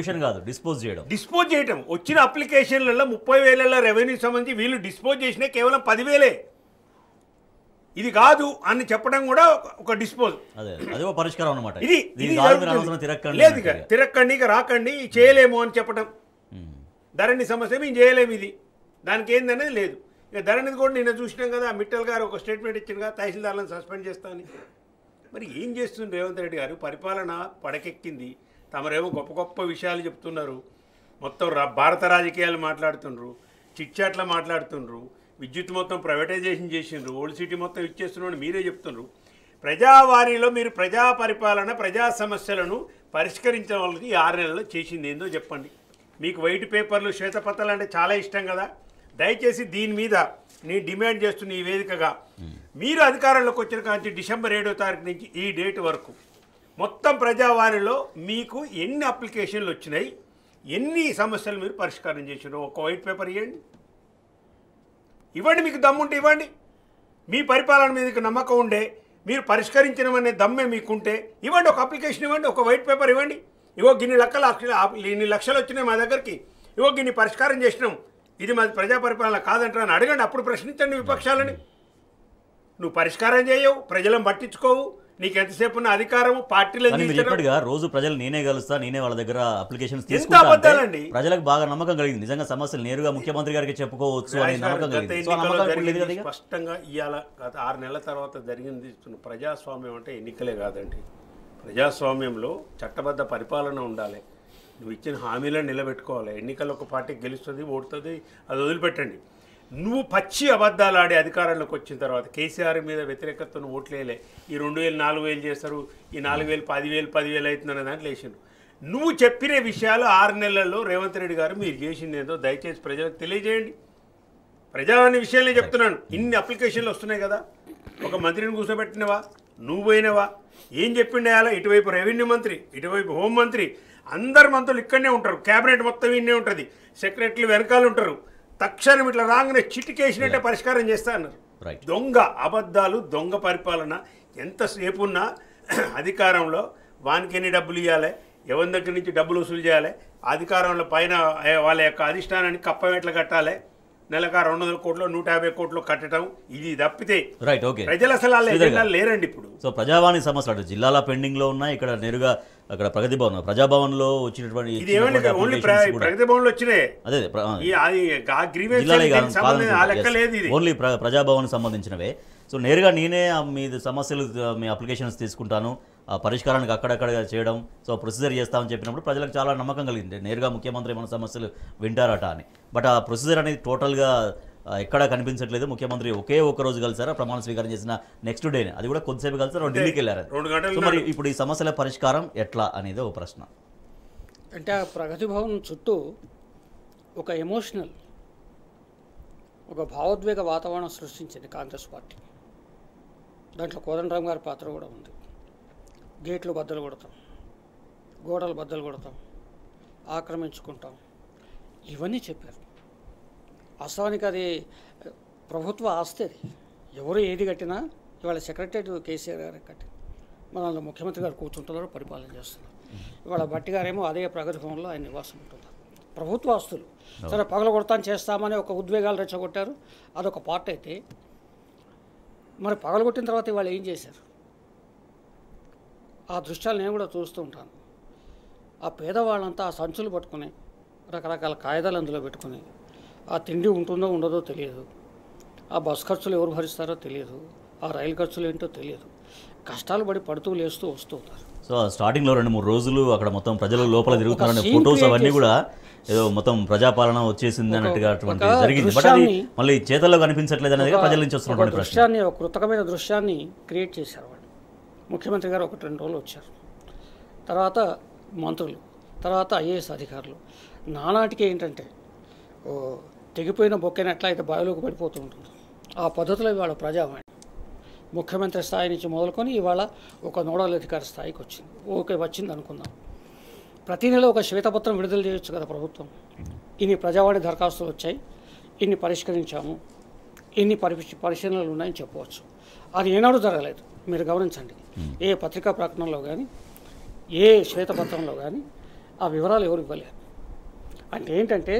డిస్పోజ్ చేయటం. వచ్చిన అప్లికేషన్లలో 30,000 రెవెన్యూ సంబంధించి వీళ్ళు డిస్పోజ్ చేసినా కేవలం 10,000. ఇది కాదు అని చెప్పడం కూడా ఒక డిస్పోజ్, ఇది లేదు తిరక్కండి, ఇక రాకండి, చేయలేము అని చెప్పడం. ధరణి సమస్య మేము చేయలేము, ఇది దానికి ఏందనేది లేదు. ఇక ధరణిది కూడా నిన్న చూసినాం కదా, మిట్టల్ గారు ఒక స్టేట్మెంట్ ఇచ్చింది కదా, తహసీల్దార్లను సస్పెండ్ చేస్తా అని. మరి ఏం చేస్తుంది రేవంత్ రెడ్డి గారు? పరిపాలన పడకెక్కింది, తమరేమో గొప్ప గొప్ప విషయాలు చెప్తున్నారు, మొత్తం భారత రాజకీయాలు మాట్లాడుతుండ్రు, చిట్చాట్లు మాట్లాడుతుండ్రు, విద్యుత్ మొత్తం ప్రైవేటైజేషన్ చేసిండ్రు, ఓల్డ్ సిటీ మొత్తం ఇచ్చేస్తున్నాడు మీరే చెప్తున్నారు. ప్రజావాణిలో మీరు ప్రజా పరిపాలన, ప్రజా సమస్యలను పరిష్కరించే వాళ్ళకి 6 నెలల్లో చేసింది ఏందో చెప్పండి. మీకు వైట్ పేపర్లు, శ్వేతపత్రాలు అంటే చాలా ఇష్టం కదా, దయచేసి దీని మీద నేను డిమాండ్ చేస్తున్న ఈ వేదికగా మీరు అధికారంలోకి వచ్చిన కాంచి డిసెంబర్ 7వ తారీఖు నుంచి ఈ డేట్ వరకు మొత్తం ప్రజావాణిలో మీకు ఎన్ని అప్లికేషన్లు వచ్చినాయి, ఎన్ని సమస్యలు మీరు పరిష్కారం చేసినారు? ఒక వైట్ పేపర్ ఇవ్వండి, మీకు దమ్ముంటే ఇవ్వండి. మీ పరిపాలన మీదకి నమ్మకం ఉండే, మీరు పరిష్కరించడం దమ్మే మీకుంటే ఇవ్వండి, ఒక అప్లికేషన్ ఇవ్వండి, ఒక వైట్ పేపర్ ఇవ్వండి. ఇగో ఇన్ని లక్షలు వచ్చినాయి మా దగ్గరికి, ఇగో గిన్ని పరిష్కారం చేసినాం, ఇది మాది ప్రజా పరిపాలన కాదంటారా అని అడగండి. అప్పుడు ప్రశ్నించండి విపక్షాలని. నువ్వు పరిష్కారం చేయవు, ప్రజలను పట్టించుకోవు, నీకు ఎంతసేపు ఉన్న అధికారము పార్టీలను ఇప్పటిగా రోజు ప్రజలు నేనే కలుస్తా, నేనే వాళ్ళ దగ్గర అప్లికేషన్స్ ఎంత తీసుకుంటా అబద్ధాలండి. ప్రజలకు బాగా నమ్మకం కలిగింది. నిజంగా సమస్యలు నేరుగా ముఖ్యమంత్రి గారికి చెప్పుకోవచ్చు అనే నమ్మకం కలిగింది. సో ఆ నమ్మకం ఇప్పుడు లేదు కదా ఇక. స్పష్టంగా ఇవాళ గత 6 నెలల తర్వాత జరిగింది. ప్రజాస్వామ్యం అంటే ఎన్నికలే కాదండి. ప్రజాస్వామ్యంలో చట్టబద్ధ పరిపాలన ఉండాలి. నువ్వు ఇచ్చిన హామీలను నిలబెట్టుకోవాలి. ఎన్నికల్లో ఒక పార్టీ గెలుస్తుంది, ఓడుతుంది, అది వదిలిపెట్టండి. నువ్వు పచ్చి అబద్ధాలు ఆడి అధికారంలోకి వచ్చిన తర్వాత కేసీఆర్ మీద వ్యతిరేకతను ఓట్లేలే. ఈ 2000 4000 చేస్తారు, ఈ 4000 10,000 అవుతుందనే దాంట్లో వేసారు. నువ్వు చెప్పిన విషయాలు 6 నెలల్లో రేవంత్ రెడ్డి గారు మీరు చేసింది ఏందో దయచేసి ప్రజలకు తెలియజేయండి. ప్రజావాణి విషయాలనే చెప్తున్నాను. ఇన్ని అప్లికేషన్లు వస్తున్నాయి కదా, ఒక మంత్రిని కూర్చోబెట్టినవా, నువ్వు పోయినవా, ఏం చెప్పిండేయాలా? ఇటువైపు రెవెన్యూ మంత్రి, ఇటువైపు హోంమంత్రి, అందరు మంత్రులు ఇక్కడనే ఉంటారు, క్యాబినెట్ మొత్తం ఇన్నే ఉంటుంది, సెక్రటరీలు వెనకాల ఉంటారు. తక్షణం ఇట్లా రాగానే చిటికేసినట్టే పరిష్కారం చేస్తా అన్నారు. దొంగ అబద్ధాలు, దొంగ పరిపాలన. ఎంతసేపు ఉన్నా అధికారంలో వానికి ఎన్ని డబ్బులు ఇవ్వాలి, ఎవరి దగ్గర నుంచి డబ్బులు వసూలు చేయాలి, అధికారంలో పైన వాళ్ళ యొక్క అధిష్టానాన్ని కప్పమెట్లా కట్టాలి, నెలక 200 కోట్లు 150 కోట్లు కట్టడం, ఇది తప్పితే ప్రజలు అసలు వాళ్ళ లేరండి ఇప్పుడు. సో ప్రజావాణి సమస్యలు అంటే జిల్లాల పెండింగ్ లో ఉన్నాయి. ఇక్కడ నేరుగా అక్కడ ప్రగతి భవన్, ప్రజాభవన్ లో వచ్చినటువంటి ప్రగతి భవన్ లో వచ్చినాయి. అదే ఓన్లీ ప్రజాభవన్ సంబంధించినవే. సో నేరుగా నేనే మీ సమస్యలు, మీ అప్లికేషన్స్ తీసుకుంటాను, పరిష్కారానికి అక్కడక్కడ చేయడం, సో ప్రొసీజర్ చేస్తామని చెప్పినప్పుడు ప్రజలకు చాలా నమ్మకం కలిగింది. నేరుగా ముఖ్యమంత్రి మన సమస్యలు వింటారట అని. బట్ ఆ ప్రొసీజర్ అనేది టోటల్గా ఎక్కడా కనిపించట్లేదు. ముఖ్యమంత్రి ఒకే ఒక రోజు కలిసారా, ప్రమాణ స్వీకారం చేసిన నెక్స్ట్ డే, అది కూడా కొద్దిసేపు కలిసారు, ఢిల్లీకి వెళ్ళారు. సో మరి ఇప్పుడు ఈ సమస్యల పరిష్కారం ఎట్లా అనేది ఒక ప్రశ్న. అంటే ఆ ప్రగతి భవన్ చుట్టూ ఒక ఎమోషనల్, ఒక భావోద్వేగ వాతావరణం సృష్టించింది కాంగ్రెస్ పార్టీ. దాంట్లో కోదండరామ్ గారి పాత్ర కూడా ఉంది. గేట్లు బద్దలు కొడతాం, గోడలు బద్దలు కొడతాం, ఆక్రమించుకుంటాం, ఇవన్నీ చెప్పారు. వాస్తవానికి అది ప్రభుత్వ ఆస్తి. అది ఎవరు ఏది కట్టినా ఇవాళ సెక్రటరేట్ కేసీఆర్ గారు కట్టి మన ముఖ్యమంత్రి గారు కూర్చుంటున్నారు, పరిపాలన చేస్తున్నారు. ఇవాళ భట్టి గారేమో అదే ప్రగతి భవన్లో ఆయన నివాసం ఉంటున్నారు. ప్రభుత్వ ఆస్తులు సరే పగలగొడతాను చేస్తామని ఒక ఉద్వేగాలు రెచ్చగొట్టారు, అదొక పార్ట్. అయితే మరి పగలగొట్టిన తర్వాత ఇవాళ ఏం చేశారు? ఆ దృశ్యాలు నేను కూడా చూస్తూ ఉంటాను. ఆ పేదవాళ్ళంతా ఆ సంచులు పట్టుకుని, రకరకాల కాగితాలు అందులో పెట్టుకుని, ఆ తిండి ఉంటుందో ఉండదో తెలియదు, ఆ బస్ ఖర్చులు ఎవరు భరిస్తారో తెలియదు, ఆ రైలు ఖర్చులు ఏంటో తెలియదు, కష్టాలు పడి పడుతూ లేస్తూ వస్తూ ఉంటారు. సో స్టార్టింగ్లో 2-3 రోజులు అక్కడ మొత్తం ప్రజలు లోపల తిరుగుతున్నారనే ఫొటోస్ అవన్నీ కూడా ఏదో మొత్తం ప్రజాపాలన వచ్చేసింది అన్నట్టుగా అటువంటి జరిగింది. బట్ అది మళ్ళీ చేతల్లో కనిపించట్లేదు అనేది ప్రజల నుంచి వస్తున్నటువంటి దృశ్యాన్ని, ఒక కృతకమైన దృశ్యాన్ని క్రియేట్ చేశారు వాళ్ళు. ముఖ్యమంత్రి గారు 1-2 రోజులు వచ్చారు, తర్వాత మంత్రులు, తర్వాత ఐఏఎస్ అధికారులు. నానాటికి ఏంటంటే తెగిపోయిన బొక్కెని ఎట్లా అయితే బావిలోకి పడిపోతూ ఉంటుంది, ఆ పద్ధతిలో ఇవాళ ప్రజావాణి ముఖ్యమంత్రి స్థాయి నుంచి మొదలుకొని ఇవాళ ఒక నోడల్ అధికారి స్థాయికి వచ్చింది. ఓకే, వచ్చింది అనుకుందాం. ప్రతి నెల ఒక శ్వేతపత్రం విడుదల చేయొచ్చు కదా ప్రభుత్వం. ఇన్ని ప్రజావాణి దరఖాస్తులు వచ్చాయి, ఇన్ని పరిష్కరించాము, ఇన్ని పరిశీలనలు ఉన్నాయని చెప్పవచ్చు. అది ఏనాడు జరగలేదు. మీరు గమనించండి, ఏ పత్రికా ప్రకటనలో కానీ ఏ శ్వేతపత్రంలో కానీ ఆ వివరాలు ఎవరు ఇవ్వలేరు. అంటే ఏంటంటే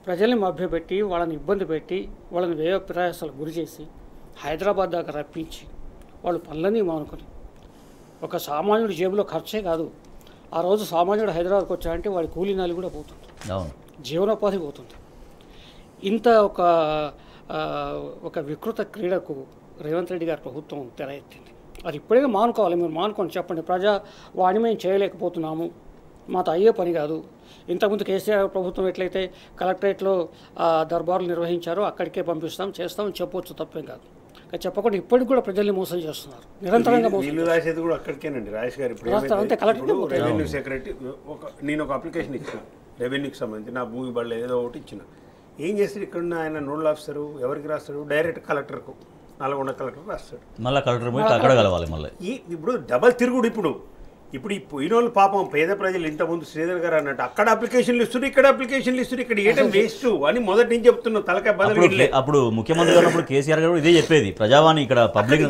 ప్రజల్ని మభ్యపెట్టి, వాళ్ళని ఇబ్బంది పెట్టి, వాళ్ళని వ్యయ ప్రయాసాలకు గురి చేసి హైదరాబాద్ దాకా రప్పించి వాళ్ళు పనులన్నీ మానుకొని, ఒక సామాన్యుడి జేబులో ఖర్చే కాదు, ఆ రోజు సామాన్యుడు హైదరాబాద్కి వచ్చాడంటే వాడి కూలీనాలు కూడా పోతుంది, జీవనోపాధి పోతుంది. ఇంత ఒక వికృత క్రీడకు రేవంత్ రెడ్డి గారి ప్రభుత్వం తెర ఎత్తింది. అది ఇప్పుడైనా మానుకోవాలి. మీరు మానుకొని చెప్పండి, ప్రజావాణి మేము చేయలేకపోతున్నాము, మాతో అయ్యే పని కాదు. ఇంతకుముందు కేసీఆర్ ప్రభుత్వం ఎట్లయితే కలెక్టరేట్లో దర్బార్లు నిర్వహించారో అక్కడికే పంపిస్తాం, చేస్తామని చెప్పవచ్చు, తప్పేం కాదు. చెప్పకుండా ఇప్పటికి కూడా ప్రజల్ని మోసం చేస్తున్నారు, నిరంతరంగా మోసం. రాసేది కూడా అక్కడికేనండి రాజేష్ గారు. రెవెన్యూ సెక్రటరీ నేను ఒక అప్లికేషన్ ఇచ్చిన, రెవెన్యూకి సంబంధించి నా భూమి బళ్ళ ఏదో ఒకటి ఇచ్చిన. ఏం చేస్తారు ఇక్కడ ఆయన నోడల్ ఆఫీసరు ఎవరికి రాస్తారు? డైరెక్ట్ కలెక్టర్కు. నల్గొండ కలెక్టర్ రాస్తాడు. మళ్ళీ కలెక్టర్ పోయి అక్కడ కలవాలి మళ్ళీ. ఇప్పుడు డబల్ తిరుగుడు. ఇప్పుడు ఈ పోయిన వాళ్ళు పాపం పేద ప్రజలు ఇంతకుముందు శ్రీధర్ గారు అన్నట్టు అక్కడ అప్లికేషన్లు ఇస్తున్నారు, ఇక్కడ అప్లికేషన్లు ఇస్తున్నారు, ఇక్కడ ఏటం వేస్ట్ అని మొదటి నుంచి చెప్తున్నాం. తలకాయ బదులు అప్పుడు ముఖ్యమంత్రి గారు కేసీఆర్ గారు ఇదే చెప్పేది, ప్రజావాణి ఇక్కడ పబ్లిక్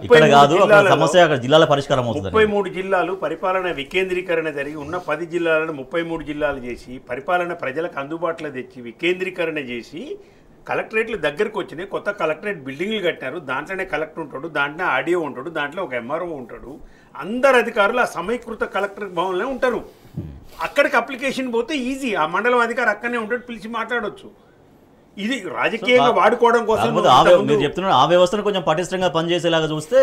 ఇక్కడ కాదు సమస్య అక్కడ జిల్లాల పరిష్కారం అవుతుంది. 33 జిల్లాలు పరిపాలన వికేంద్రీకరణ జరిగి ఉన్న 10 జిల్లాలను 33 జిల్లాలు చేసి పరిపాలన ప్రజలకు అందుబాటులో తెచ్చి వికేంద్రీకరణ చేసి కలెక్టరేట్లు దగ్గరకు వచ్చినాయి. కొత్త కలెక్టరేట్ బిల్డింగ్లు కట్టారు. దాంట్లోనే కలెక్టర్ ఉంటాడు, దాంట్లో ఆడియో ఉంటాడు, దాంట్లో ఒక ఎంఆర్ఓ ఉంటాడు. అందరు అధికారులు ఆ సమీకృత కలెక్టర్ భవన్లో ఉంటారు. అక్కడికి అప్లికేషన్ పోతే ఈజీ. ఆ మండలం అధికారి అక్కడనే ఉంటాడు, పిలిచి మాట్లాడవచ్చు. ఇది రాజకీయంగా వాడుకోవడం కోసం మీరు చెప్తున్నారు. ఆ వ్యవస్థను కొంచెం పటిష్టంగా పనిచేసేలాగా చూస్తే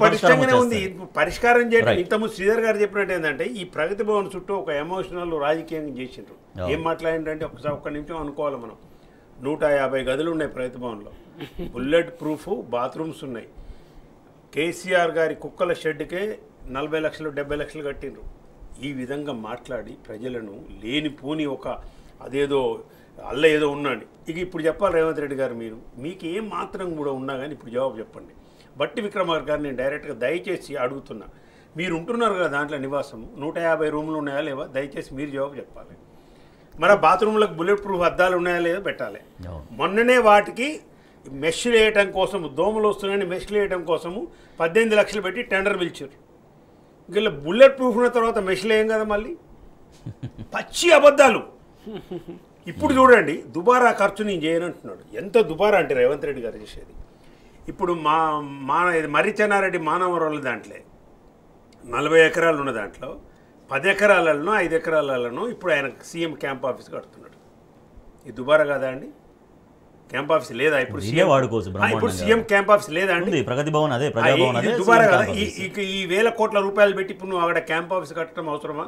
పటిష్టంగానే ఉంది. పరిష్కారం చేయడం ఇంతకుముందు శ్రీధర్ గారు చెప్పినట్టు ఏంటంటే ఈ ప్రగతి భవన్ చుట్టూ ఒక ఎమోషనల్ రాజకీయంగా చేసిండ్రు. ఏం మాట్లాడిందంటే ఒక్క నిమిషం అనుకోవాలి మనం. 150 గదులు ఉన్నాయి ప్రగతి భవన్లో. బుల్లెట్ ప్రూఫ్ బాత్రూమ్స్ ఉన్నాయి. కేసీఆర్ గారి కుక్కల షెడ్కే 40 లక్షలు 70 లక్షలు కట్టిండ్రు. ఈ విధంగా మాట్లాడి ప్రజలను లేనిపోని ఒక అదేదో అల్ల ఏదో ఉన్నాడు. ఇక ఇప్పుడు చెప్పాలి రేవంత్ రెడ్డి గారు, మీకు ఏం మాత్రం కూడా ఉన్నా కానీ ఇప్పుడు జవాబు చెప్పండి. బట్టి విక్రమార్క గారు నేను డైరెక్ట్గా దయచేసి అడుగుతున్నా, మీరు ఉంటున్నారు కదా దాంట్లో నివాసం, 150 రూములు ఉన్నాయా లేవా? దయచేసి మీరు జవాబు చెప్పాలి. మరి బాత్రూంలకు బుల్లెట్ ప్రూఫ్ అద్దాలు ఉన్నాయా లేదా పెట్టాలి. మొన్ననే వాటికి మెష్లు వేయటం కోసం, దోమలు వస్తున్నాయని మెష్లు వేయటం కోసము 18 లక్షలు పెట్టి టెండర్ పిలిచారు. ఇలా బుల్లెట్ ప్రూఫ్ ఉన్న తర్వాత మెష్లు వేయం కదా మళ్ళీ. పచ్చి అబద్ధాలు. ఇప్పుడు చూడండి, దుబారా ఖర్చు నేను చేయనంటున్నాడు. ఎంత దుబారా అంటే రేవంత్ రెడ్డి గారు చేసేది. ఇప్పుడు మర్రి చెన్నారెడ్డి మానవరాలు దాంట్లో 40 ఎకరాలు ఉన్న దాంట్లో 10 ఎకరాలలో 5 ఎకరాలలో ఇప్పుడు ఆయన సీఎం క్యాంప్ ఆఫీస్ కడుతున్నాడు. ఇది దుబారా కదా అండి? క్యాంప్ ఆఫీస్ లేదా ఇప్పుడు సీఎం క్యాంప్ ఆఫీస్ లేదా అండి? ప్రగతి భవన్ అదే దుబారా కదా. ఈ 1000 కోట్ల రూపాయలు పెట్టి ఇప్పుడు నువ్వు అక్కడ క్యాంప్ ఆఫీస్ కట్టడం అవసరమా?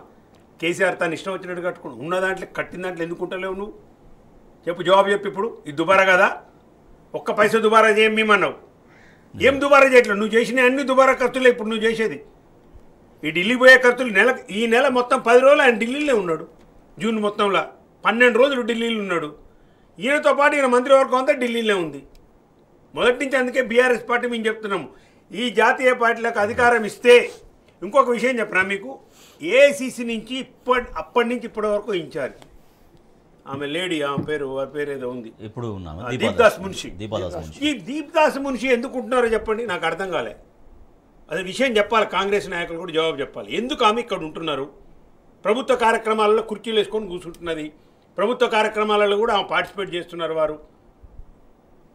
కేసీఆర్ తను ఇష్టం వచ్చినట్టు కట్టుకుని ఉన్న దాంట్లో కట్టిన దాంట్లో ఎందుకు ఉంటలేవు నువ్వు? చెప్పు, జవాబు చెప్పు. ఇప్పుడు ఇది దుబారా కదా? ఒక్క పైసా దుబారా చేయం మేమన్నావు. ఏం దుబారా చేయట్లేదు? నువ్వు చేసిన అన్ని దుబారా ఖర్చులే ఇప్పుడు నువ్వు చేసేది. ఈ ఢిల్లీ పోయే ఖర్చులు ఈ నెల మొత్తం 10 రోజులు ఆయన ఢిల్లీలో ఉన్నాడు. జూన్ మొత్తంలో 12 రోజులు ఢిల్లీలో ఉన్నాడు. ఈయనతో పాటు ఈయన మంత్రివర్గం అంతా ఢిల్లీలో ఉంది మొదటి నుంచి. అందుకే బీఆర్ఎస్ పార్టీ మేము చెప్తున్నాము, ఈ జాతీయ పార్టీలకు అధికారం ఇస్తే ఇంకొక విషయం చెప్పనా మీకు, ఏఐసిసి నుంచి అప్పటి నుంచి ఇప్పటి వరకు ఇన్ఛార్జ్ ఆమె లేడీ, వారి పేరు ఏదో ఉంది ఇప్పుడు, దీప్దాస్ మున్షి. ఈ దీప్దాస్ మున్షి ఎందుకు ఉంటున్నారో చెప్పండి, నాకు అర్థం కాలే. అదే విషయం చెప్పాలి, కాంగ్రెస్ నాయకులు కూడా జవాబు చెప్పాలి. ఎందుకు ఆమె ఇక్కడ ఉంటున్నారు? ప్రభుత్వ కార్యక్రమాలలో కుర్చీలు వేసుకొని కూర్చుంటున్నది. ప్రభుత్వ కార్యక్రమాలలో కూడా ఆమె పార్టిసిపేట్ చేస్తున్నారు వారు.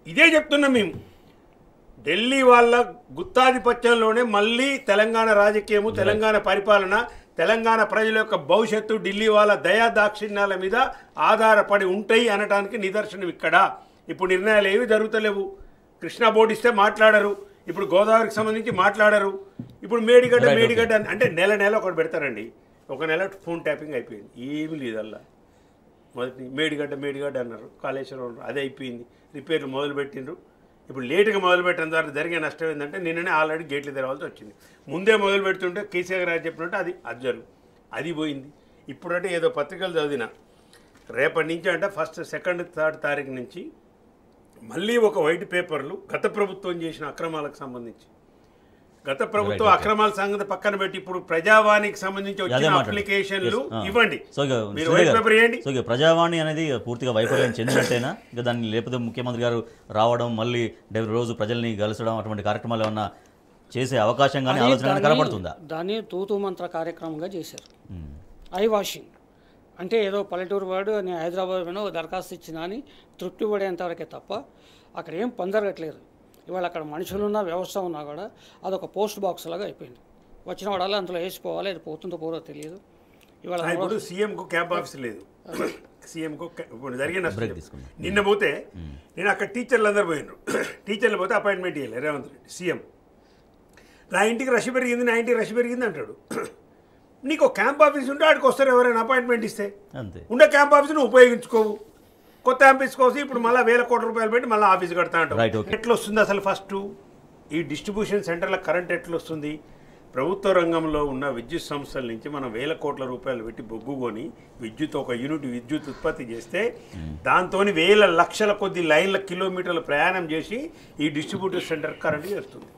ఇదే చెప్తున్నాం మేము. ఢిల్లీ వాళ్ళ గుత్తాధిపత్యంలోనే మళ్ళీ తెలంగాణ రాజకీయము, తెలంగాణ పరిపాలన, తెలంగాణ ప్రజల యొక్క భవిష్యత్తు ఢిల్లీ వాళ్ళ దయాదాక్షిణ్యాల మీద ఆధారపడి ఉంటాయి అనడానికి నిదర్శనం ఇక్కడ. ఇప్పుడు నిర్ణయాలు ఏవి జరుగుతలేవు. కృష్ణా బోర్డు ఇస్తే మాట్లాడరు, ఇప్పుడు గోదావరికి సంబంధించి మాట్లాడరు. ఇప్పుడు మేడిగడ్డ అంటే నెల ఒకటి పెడతారండి. ఒక నెల ఫోన్ ట్యాపింగ్ అయిపోయింది, ఏమీ లేదు. అలా మొదటి మేడిగడ్డ అన్నారు, కాళేశ్వరం అదే అయిపోయింది. రిపేర్లు మొదలుపెట్టిండ్రు. ఇప్పుడు లేటుగా మొదలుపెట్టిన తర్వాత జరిగే నష్టం ఏంటంటే నిన్ననే ఆల్రెడీ గేట్లు తెరవాల్సి వచ్చింది. ముందే మొదలు పెడుతుంటే కేసీఆర్ గారు చెప్పినట్టు అది జరుగు, అది పోయింది. ఇప్పుడంటే ఏదో పత్రికలు చదివిన రేపటి నుంచి అంటే 1st, 2nd, 3rd తారీఖు నుంచి మళ్ళీ ఒక వైట్ పేపర్లు గత ప్రభుత్వం చేసిన అక్రమాలకు సంబంధించి, గత ప్రభుత్వ అక్రమాల సంగతి పక్కన పెట్టి ఇప్పుడు ప్రజావాణికి సంబంధించి వచ్చిన అప్లికేషన్లు ఇవ్వండి. ప్రజావాణి అనేది పూర్తిగా వైఫల్యం చెందినట్టేనా? ఇక దాన్ని లేకపోతే ముఖ్యమంత్రి గారు రావడం, మళ్ళీ రోజు ప్రజల్ని కలసడం, అటువంటి కార్యక్రమాలు ఏమన్నా చేసే అవకాశం కానీ ఆలోచన కనపడుతుందా? దాన్ని తూతూ మంత్ర కార్యక్రమంగా చేశారు. ఐ వాషింగ్ అంటే ఏదో పల్లెటూరు వాడు నేను హైదరాబాద్ దరఖాస్తు ఇచ్చినా అని తృప్తి పడేంతవరకే తప్ప అక్కడ ఏం పని జరగట్లేదు. ఇవాళ అక్కడ మనుషులున్న వ్యవస్థ ఉన్నా కూడా అదొక పోస్ట్ బాక్స్ లాగా అయిపోయింది. వచ్చిన వాడల్లా అందులో వేసిపోవాలి, అది పోతుందో పోదో తెలియదు. ఇవాళ సీఎంకు క్యాంప్ ఆఫీస్ లేదు. సీఎంకు జరిగిన నిన్న పోతే నేను అక్కడ టీచర్లు అందరు పోయినారు. టీచర్లు పోతే అపాయింట్మెంట్ ఇవ్వలేదు రేవంత్ రెడ్డి సీఎం. నా ఇంటికి రష్ పెరిగింది, నా ఇంటికి రష్ పెరిగింది అంటాడు. నీకు క్యాంప్ ఆఫీస్ ఉంటే ఆడికి వస్తారు ఎవరైనా అపాయింట్మెంట్ ఇస్తే. ఉండే క్యాంప్ ఆఫీస్ని ఉపయోగించుకోవు. కొత్త ఆఫీస్ కోసం ఇప్పుడు మళ్ళీ 1000 కోట్ల రూపాయలు పెట్టి మళ్ళీ ఆఫీస్ కడతా అంటారు. ఎట్లా వస్తుంది అసలు? ఫస్ట్ ఈ డిస్ట్రిబ్యూషన్ సెంటర్ల కరెంట్ ఎట్లా వస్తుంది? ప్రభుత్వ రంగంలో ఉన్న విద్యుత్ సంస్థల నుంచి మనం వేల కోట్ల రూపాయలు పెట్టి బొగ్గుకొని ఒక యూనిట్ విద్యుత్ ఉత్పత్తి చేస్తే దాంతో వేల లక్షల కొద్ది లైన్ల కిలోమీటర్ల ప్రయాణం చేసి ఈ డిస్ట్రిబ్యూటర్ సెంటర్ కరెంట్ చేస్తుంది.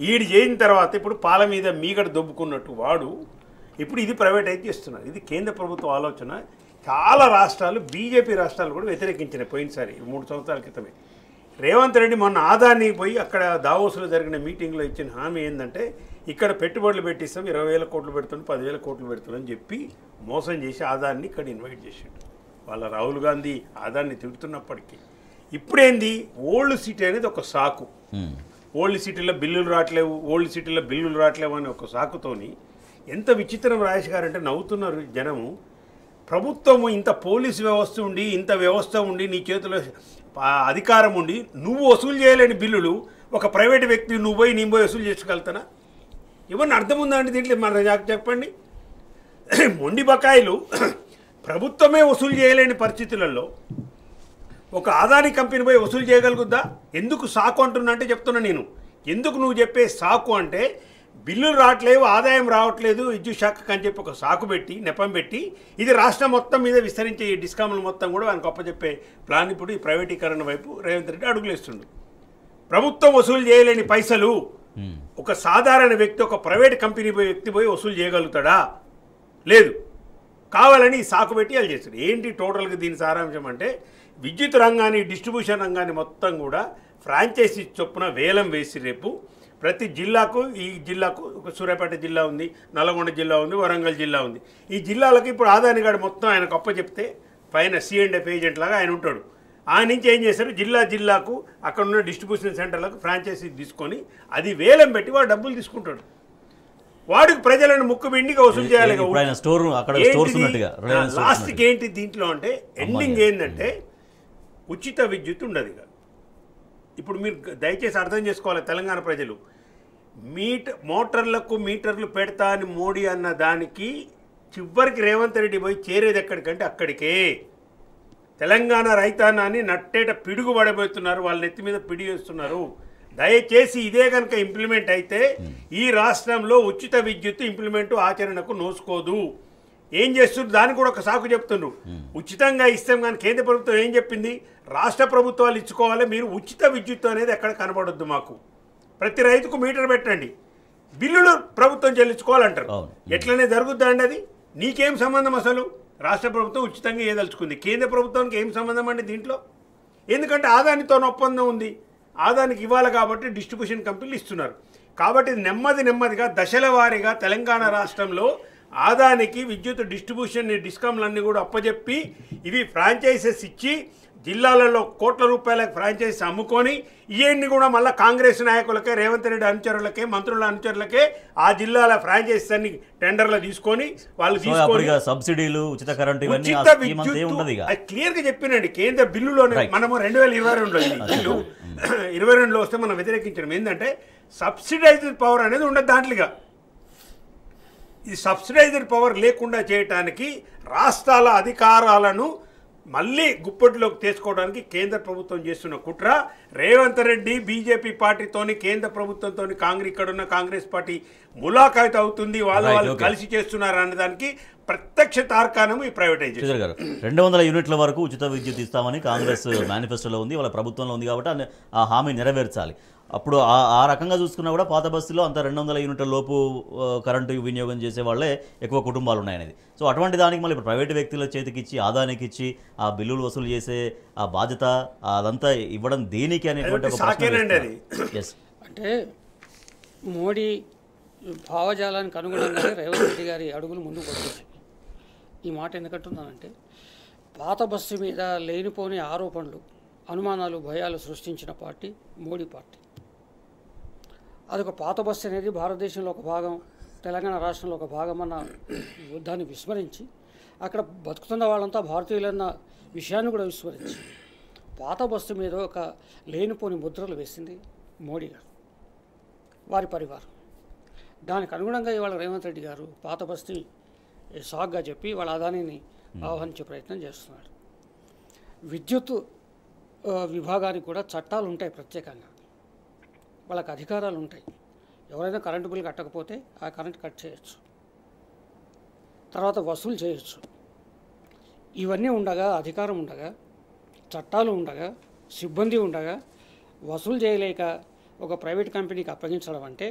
ఈడు చేసిన తర్వాత ఇప్పుడు పాల మీద మీగడ దొబ్బుకున్నట్టు వాడు ఇప్పుడు ఇది ప్రైవేటైజ్ చేస్తున్నారు. ఇది కేంద్ర ప్రభుత్వ ఆలోచన. చాలా రాష్ట్రాలు, బీజేపీ రాష్ట్రాలు కూడా వ్యతిరేకించినాయి పోయినసారి 3 సంవత్సరాల క్రితమే. రేవంత్ రెడ్డి మొన్న ఆదాని పోయి అక్కడ దావోస్లో జరిగిన మీటింగ్లో ఇచ్చిన హామీ ఏంటంటే ఇక్కడ పెట్టుబడులు పెట్టిస్తాం, 20,000 కోట్లు పెడుతున్నాం, 10,000 కోట్లు పెడుతున్నాం అని చెప్పి మోసం చేసి ఆదాన్ని ఇక్కడ ఇన్వైట్ చేసాడు. వాళ్ళ రాహుల్ గాంధీ ఆదాన్ని తిడుతున్నప్పటికీ ఇప్పుడేంది ఓల్డ్ సిటీ అనేది ఒక సాకు. ఓల్డ్ సిటీలో బిల్లులు రావట్లేవు అని ఒక సాకుతోని ఎంత విచిత్రం రాజేష్ గారు అంటే నవ్వుతున్నారు జనము. ప్రభుత్వము ఇంత పోలీసు వ్యవస్థ ఉండి, ఇంత వ్యవస్థ ఉండి, నీ చేతిలో అధికారం ఉండి నువ్వు వసూలు చేయలేని బిల్లులు ఒక ప్రైవేట్ వ్యక్తి నేను పోయి వసూలు చేసుకోగలుగుతానా? ఏమన్నా అర్థం ఉందా అండి దీంట్లో? మన చెప్పండి. మొండి బకాయిలు ప్రభుత్వమే వసూలు చేయలేని పరిస్థితులలో ఒక ఆదాని కంపెనీ పోయి వసూలు చేయగలుగుద్దా? ఎందుకు సాకు అంటున్నా అంటే చెప్తున్నా నేను. ఎందుకు నువ్వు చెప్పే సాకు అంటే బిల్లులు రావట్లేవు, ఆదాయం రావట్లేదు విద్యుత్ శాఖకు అని చెప్పి ఒక సాకు పెట్టి నెపం పెట్టి ఇది రాష్ట్రం మొత్తం మీద విస్తరించే ఈ డిస్కామ్లు మొత్తం కూడా ఆయన గొప్ప చెప్పే ప్లాన్ ఇప్పుడు ఈ ప్రైవేటీకరణ వైపు రేవంత్ రెడ్డి అడుగులేస్తుండు. ప్రభుత్వం వసూలు చేయలేని పైసలు ఒక సాధారణ వ్యక్తి, ఒక ప్రైవేట్ కంపెనీ వ్యక్తి పోయి వసూలు చేయగలుగుతాడా? లేదు. కావాలని సాకు పెట్టి వాళ్ళు చేస్తాడు. ఏంటి టోటల్గా దీని సారాంశం అంటే విద్యుత్ రంగాన్ని, డిస్ట్రిబ్యూషన్ రంగాన్ని మొత్తం కూడా ఫ్రాంచైజీ చొప్పున వేలం వేసి రేపు ప్రతి జిల్లాకు, ఈ జిల్లాకు ఒక సూర్యాపేట జిల్లా ఉంది, నల్గొండ జిల్లా ఉంది, వరంగల్ జిల్లా ఉంది. ఈ జిల్లాలకు ఇప్పుడు ఆదాని గారు మొత్తం ఆయనకు అప్పచెప్తే పైన C&F ఏజెంట్ లాగా ఆయన ఉంటాడు. ఆయన నుంచి ఏం చేశారు, జిల్లాకు అక్కడ ఉన్న డిస్ట్రిబ్యూషన్ సెంటర్లకు ఫ్రాంచైజీ తీసుకొని అది వేలం పెట్టి వాడు డబ్బులు తీసుకుంటాడు. వాడికి ప్రజలను ముక్కు పిండిగా వసూలు చేయాలి. లాస్ట్కి ఏంటి దీంట్లో అంటే ఎండింగ్ ఏంటంటే ఉచిత విద్యుత్ ఉండదు. ఇప్పుడు మీరు దయచేసి అర్థం చేసుకోవాలి తెలంగాణ ప్రజలు. మోటార్లకు మీటర్లు పెడతా అని మోడీ అన్న దానికి చివరికి రేవంత్ రెడ్డి పోయి చేరేది ఎక్కడికంటే అక్కడికే. తెలంగాణ రైతాంగాన్ని నట్టేట పిడుగు పడబోతున్నారు, వాళ్ళ నెత్తి మీద పిడి వేస్తున్నారు. దయచేసి ఇదే కనుక ఇంప్లిమెంట్ అయితే ఈ రాష్ట్రంలో ఉచిత విద్యుత్ ఇంప్లిమెంట్ ఆచరణకు నోసుకోదు. ఏం చేస్తున్నారు దానికి కూడా ఒక సాకు చెప్తున్నారు. ఉచితంగా ఇస్తాం కానీ కేంద్ర ప్రభుత్వం ఏం చెప్పింది, రాష్ట్ర ప్రభుత్వాలు ఇచ్చుకోవాలి, మీరు ఉచిత విద్యుత్ అనేది ఎక్కడ కనబడొద్దు, మాకు ప్రతి రైతుకు మీటర్ పెట్టండి, బిల్లులు ప్రభుత్వం చెల్లించుకోవాలంటారు. ఎట్లనే జరుగుద్దా అండి అది? నీకేం సంబంధం అసలు? రాష్ట్ర ప్రభుత్వం ఉచితంగా ఏదలుచుకుంది, కేంద్ర ప్రభుత్వానికి ఏం సంబంధం అండి దీంట్లో? ఎందుకంటే ఆదానితో ఒప్పందం ఉంది, ఆదానికి ఇవ్వాలి కాబట్టి డిస్ట్రిబ్యూషన్ కంపెనీలు ఇస్తున్నారు. కాబట్టి నెమ్మదిగా దశల వారీగా తెలంగాణ రాష్ట్రంలో ఆదానికి విద్యుత్ డిస్ట్రిబ్యూషన్ డిస్కామ్లన్నీ కూడా అప్పచెప్పి ఇవి ఫ్రాంచైజెస్ ఇచ్చి జిల్లాలలో కోట్ల రూపాయలకు ఫ్రాంచైజీస్ అమ్ముకొని ఇవన్నీ కూడా మళ్ళీ కాంగ్రెస్ నాయకులకే, రేవంత్ రెడ్డి అనుచరులకే, మంత్రుల అనుచరులకే ఆ జిల్లాల ఫ్రాంచైజీస్ అన్ని టెండర్లు తీసుకొని వాళ్ళు తీసుకొని సబ్సిడీలు, ఉచిత కరెంట్ క్లియర్గా చెప్పినండి. కేంద్ర బిల్లులోనే మనము 2022లో 22లో వస్తే మనం వ్యతిరేకించడం ఏంటంటే సబ్సిడైజ్డ్ పవర్ అనేది ఉండదు దాంట్లోగా. ఈ సబ్సిడైజ్డ్ పవర్ లేకుండా చేయటానికి రాష్ట్రాల అధికారాలను మళ్ళీ గుప్పటిలోకి తీసుకోవడానికి కేంద్ర ప్రభుత్వం చేస్తున్న కుట్ర. రేవంత్ రెడ్డి బీజేపీ పార్టీతోని, కేంద్ర ప్రభుత్వంతో ఇక్కడున్న కాంగ్రెస్ పార్టీ ములాఖాత్ అవుతుంది, వాళ్ళు కలిసి చేస్తున్నారు అన్నదానికి ప్రత్యక్ష తార్కాణం ఈ ప్రైవేటైజేషన్. 200 యూనిట్ల వరకు ఉచిత విద్యుత్ ఇస్తామని కాంగ్రెస్ మేనిఫెస్టోలో ఉంది, వాళ్ళ ప్రభుత్వంలో ఉంది కాబట్టి ఆ హామీ నెరవేర్చాలి. అప్పుడు ఆ రకంగా చూసుకున్నా కూడా పాత బస్తీలో అంత 200 యూనిట్ల లోపు కరెంటు వినియోగం చేసే వాళ్ళే ఎక్కువ కుటుంబాలు ఉన్నాయనేది. సో అటువంటి దానికి మళ్ళీ ఇప్పుడు ప్రైవేటు వ్యక్తుల చేతికి ఇచ్చి, ఆదానికి ఇచ్చి ఆ బిల్లులు వసూలు చేసే ఆ బాధ్యత అదంతా ఇవ్వడం దేనికి అనేటువంటి ఒక ప్రశ్న. అంటే మోడీ భావజాలానికి అనుగుణంగానే రేవంత్ రెడ్డి గారి అడుగులు ముందుకు వస్తున్నాయి. ఈ మాట ఎందుకంటున్నానంటే పాత బస్సు మీద లేనిపోని ఆరోపణలు, అనుమానాలు, భయాలు సృష్టించిన పార్టీ మోడీ పార్టీ. అదొక పాత బస్సు అనేది భారతదేశంలో ఒక భాగం, తెలంగాణ రాష్ట్రంలో ఒక భాగం అన్న యుద్ధాన్ని విస్మరించి అక్కడ బతుకుతున్న వాళ్ళంతా భారతీయులన్న విషయాన్ని కూడా విస్మరించి పాత బస్సు మీద ఒక లేనిపోని ముద్రలు వేసింది మోడీ గారు, వారి పరివారం. దానికి అనుగుణంగా ఇవాళ రేవంత్ రెడ్డి గారు పాత బస్తీ సాగ్గా చెప్పి వాళ్ళ అదానిని ఆహ్వానించే ప్రయత్నం చేస్తున్నాడు. విద్యుత్ విభాగానికి కూడా చట్టాలు ఉంటాయి, ప్రత్యేకంగా వాళ్ళకి అధికారాలు ఉంటాయి. ఎవరైనా కరెంటు బిల్ కట్టకపోతే ఆ కరెంట్ కట్ చేయొచ్చు, తర్వాత వసూలు చేయొచ్చు. ఇవన్నీ ఉండగా, అధికారం ఉండగా, చట్టాలు ఉండగా, సిబ్బంది ఉండగా వసూలు చేయలేక ఒక ప్రైవేట్ కంపెనీకి అప్పగించడం అంటే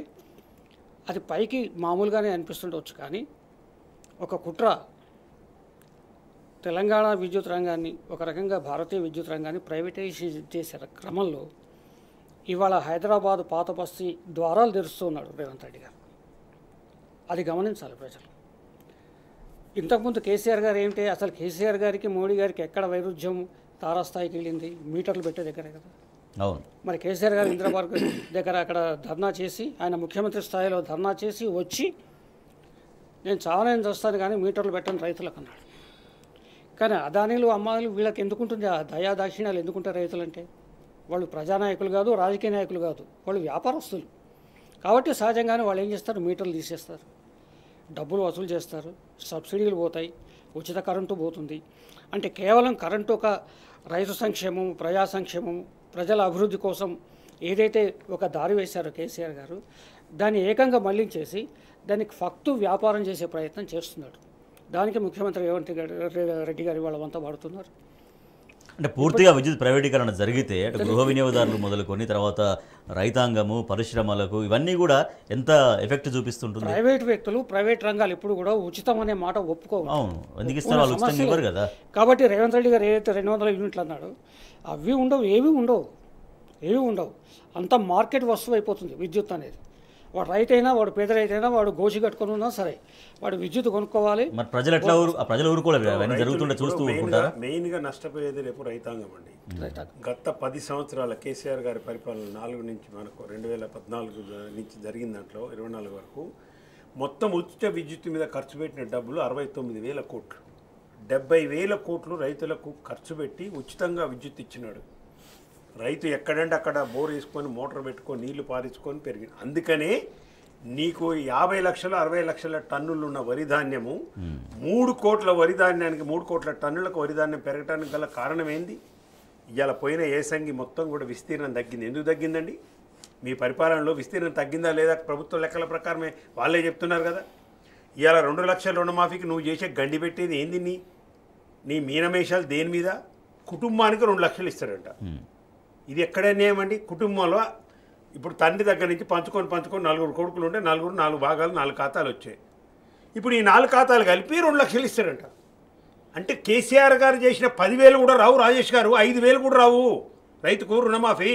అది పైకి మామూలుగానే అనిపిస్తుండవచ్చు, కానీ ఒక కుట్ర. తెలంగాణ విద్యుత్ రంగాన్ని, ఒక రకంగా భారతీయ విద్యుత్ రంగాన్ని ప్రైవేటైజేషన్ చేసే క్రమంలో ఇవాళ హైదరాబాద్ పాత బస్తీ ద్వారాలు తెరుస్తున్నాడు రేవంత్ రెడ్డి గారు. అది గమనించాలి ప్రజలు. ఇంతకుముందు కేసీఆర్ గారు ఏమిటి, అసలు కేసీఆర్ గారికి మోడీ గారికి ఎక్కడ వైరుధ్యం తారాస్థాయికి వెళ్ళింది? మీటర్లు పెట్టే దగ్గరే కదా. అవును. మరి కేసీఆర్ గారు ఇందిరాపార్క్ దగ్గర అక్కడ ధర్నా చేసి, ఆయన ముఖ్యమంత్రి స్థాయిలో ధర్నా చేసి వచ్చి నేను చావనేం చేస్తాను కానీ మీటర్లు పెట్టని రైతులకు అన్నాడు. కానీ అదానీలు అమ్మాయిలు వీళ్ళకి ఎందుకుంటుంది ఆ దయా దాక్షిణ్యాలు? ఎందుకుంటారు రైతులంటే? వాళ్ళు ప్రజానాయకులు కాదు, రాజకీయ నాయకులు కాదు, వాళ్ళు వ్యాపారస్తులు. కాబట్టి సహజంగానే వాళ్ళు ఏం చేస్తారు, మీటర్లు తీసేస్తారు, డబ్బులు వసూలు చేస్తారు, సబ్సిడీలు పోతాయి, ఉచిత కరెంటు పోతుంది. అంటే కేవలం కరెంటు ఒక రైతు సంక్షేమం, ప్రజా సంక్షేమం, ప్రజల అభివృద్ధి కోసం ఏదైతే ఒక దారి వేశారో కేసీఆర్ గారు, దాన్ని ఏకంగా మళ్లించేసి దానికి ఫక్తు వ్యాపారం చేసే ప్రయత్నం చేస్తున్నాడు. దానికి ముఖ్యమంత్రి రేవంత్ రెడ్డి గారు వాళ్ళ వంత పడుతున్నారు. అంటే పూర్తిగా విద్యుత్ ప్రైవేటీకరణ జరిగితే అటు గృహ వినియోగదారులు మొదలుకొని తర్వాత రైతాంగము, పరిశ్రమలకు ఇవన్నీ కూడా ఎంత ఎఫెక్ట్ చూపిస్తుంటుంది? ప్రైవేట్ వ్యక్తులు, ప్రైవేట్ రంగాలు ఎప్పుడు కూడా ఉచితం అనే మాట ఒప్పుకోవాలి. అవును, ఎందుకు ఇస్తారు వాళ్ళు? ఉచితంగా ఇవ్వరు కదా. కాబట్టి రేవంత్ రెడ్డి గారు ఏదైతే 200 యూనిట్లు అన్నాడో అవి ఉండవు, ఏవి ఉండవు. అంత మార్కెట్ వస్తువు అయిపోతుంది విద్యుత్ అనేది. వాడు రైతు అయినా, వాడు పేద రైతు అయినా, వాడు గోచి కట్టుకుని ఉన్నా సరే వాడు విద్యుత్ కొనుక్కోవాలి. మరి ప్రజలు ఎట్లా ప్రజలు ఊరుకోలేదు, అవన్నీ జరుగుతుంటే చూస్తూ ఊరుకుంటారా? మెయిన్గా నష్టపోయేది రేపు రైతాంగం అండి. గత 10 సంవత్సరాల కేసీఆర్ గారి పరిపాలన 4 నుంచి మనకు 2014 నుంచి జరిగిన దాంట్లో 24 వరకు మొత్తం ఉచిత విద్యుత్ మీద ఖర్చు పెట్టిన డబ్బులు 69,000 కోట్లు. 70,000 కోట్లు రైతులకు ఖర్చు పెట్టి ఉచితంగా విద్యుత్ ఇచ్చినాడు. రైతు ఎక్కడంటే అక్కడ బోర్ వేసుకొని మోటార్ పెట్టుకొని నీళ్లు పారించుకొని పెరిగింది. అందుకనే నీకు 50 లక్షల 60 లక్షల టన్నులు ఉన్న వరి ధాన్యము 3 కోట్ల వరి ధాన్యానికి 3 కోట్ల టన్నులకు వరి ధాన్యం పెరగడానికి గల కారణం ఏంది? ఇవాళ పోయిన ఏసంగి మొత్తం కూడా విస్తీర్ణం తగ్గింది. ఎందుకు తగ్గిందండి? మీ పరిపాలనలో విస్తీర్ణం తగ్గిందా లేదా? ప్రభుత్వ లెక్కల ప్రకారమే వాళ్ళే చెప్తున్నారు కదా. ఇవాళ 2 లక్షల రుణమాఫీకి నువ్వు చేసే గండి పెట్టేది ఏంది? నీ మీనమేషాలు దేని మీద? కుటుంబానికి 2 లక్షలు ఇస్తాడంట. ఇది ఎక్కడ అన్యాయమండి? కుటుంబంలో ఇప్పుడు తండ్రి దగ్గర నుంచి పంచుకొని 4 కొడుకులు ఉంటే 4 భాగాలు 4 ఖాతాలు వచ్చాయి. ఇప్పుడు ఈ 4 ఖాతాలు కలిపి 2 లక్షలు ఇస్తారంట. అంటే కేసీఆర్ గారు చేసిన 10,000 కూడా రావు, రాజేష్ గారు 5,000 కూడా రావు రైతుకు రుణమాఫీ.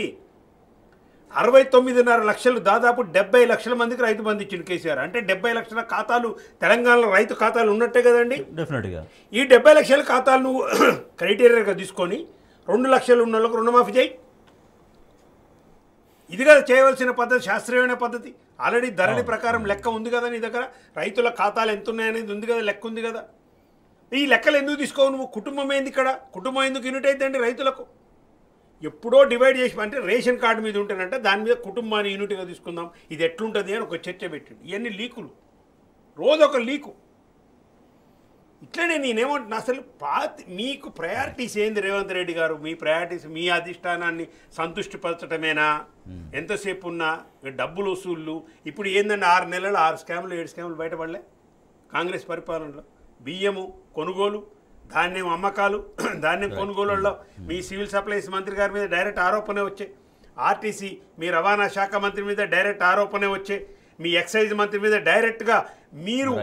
69.5 లక్షలు, దాదాపు 70 లక్షల మందికి రైతు బంధు ఇచ్చింది కేసీఆర్. అంటే 70 లక్షల ఖాతాలు తెలంగాణలో రైతు ఖాతాలు ఉన్నట్టే కదండి. డెఫినెట్గా ఈ 70 లక్షల ఖాతాలు నువ్వు క్రైటీరియాగా తీసుకొని 2 లక్షలు ఉన్న వాళ్ళకు రుణమాఫీ చేయి. ఇది కదా చేయవలసిన పద్ధతి, శాస్త్రీయమైన పద్ధతి. ఆల్రెడీ ధరణి ప్రకారం లెక్క ఉంది కదా నీ దగ్గర, రైతుల ఖాతాలు ఎంత ఉన్నాయనేది ఉంది కదా, లెక్క ఉంది కదా. ఈ లెక్కలు ఎందుకు తీసుకోవు నువ్వు? కుటుంబం ఏంది ఇక్కడ? కుటుంబం ఎందుకు యూనిట్ అయిద్దండి రైతులకు? ఎప్పుడో డివైడ్ చేసి, అంటే రేషన్ కార్డు మీద ఉంటేనంటే దాని మీద కుటుంబాన్ని యూనిట్గా తీసుకుందాం, ఇది ఎట్లుంటుంది అని ఒక చర్చ పెట్టిండు. ఇవన్నీ లీకులు, రోజు ఒక లీకు. ఇట్లనే నేనేమంటున్నా, అసలు మీకు ప్రయారిటీస్ ఏంది రేవంత్ రెడ్డి గారు? మీ ప్రయారిటీస్ మీ అధిష్టానాన్ని సంతృష్టిపరచడమేనా? ఎంతసేపు ఉన్నా డబ్బులు వసూళ్ళు. ఇప్పుడు ఏందండి 6 నెలలు 6 స్కాములు 7 స్కాములు బయటపడలే కాంగ్రెస్ పరిపాలనలో. బియ్యము కొనుగోలు, ధాన్యం అమ్మకాలు, ధాన్యం కొనుగోలులో మీ సివిల్ సప్లైస్ మంత్రి గారి మీద డైరెక్ట్ ఆరోపణే వచ్చే, ఆర్టీసీ మీ రవాణా శాఖ మంత్రి మీద డైరెక్ట్ ఆరోపణే వచ్చే, మీ ఎక్సైజ్ మంత్రి మీద డైరెక్ట్గా మీరు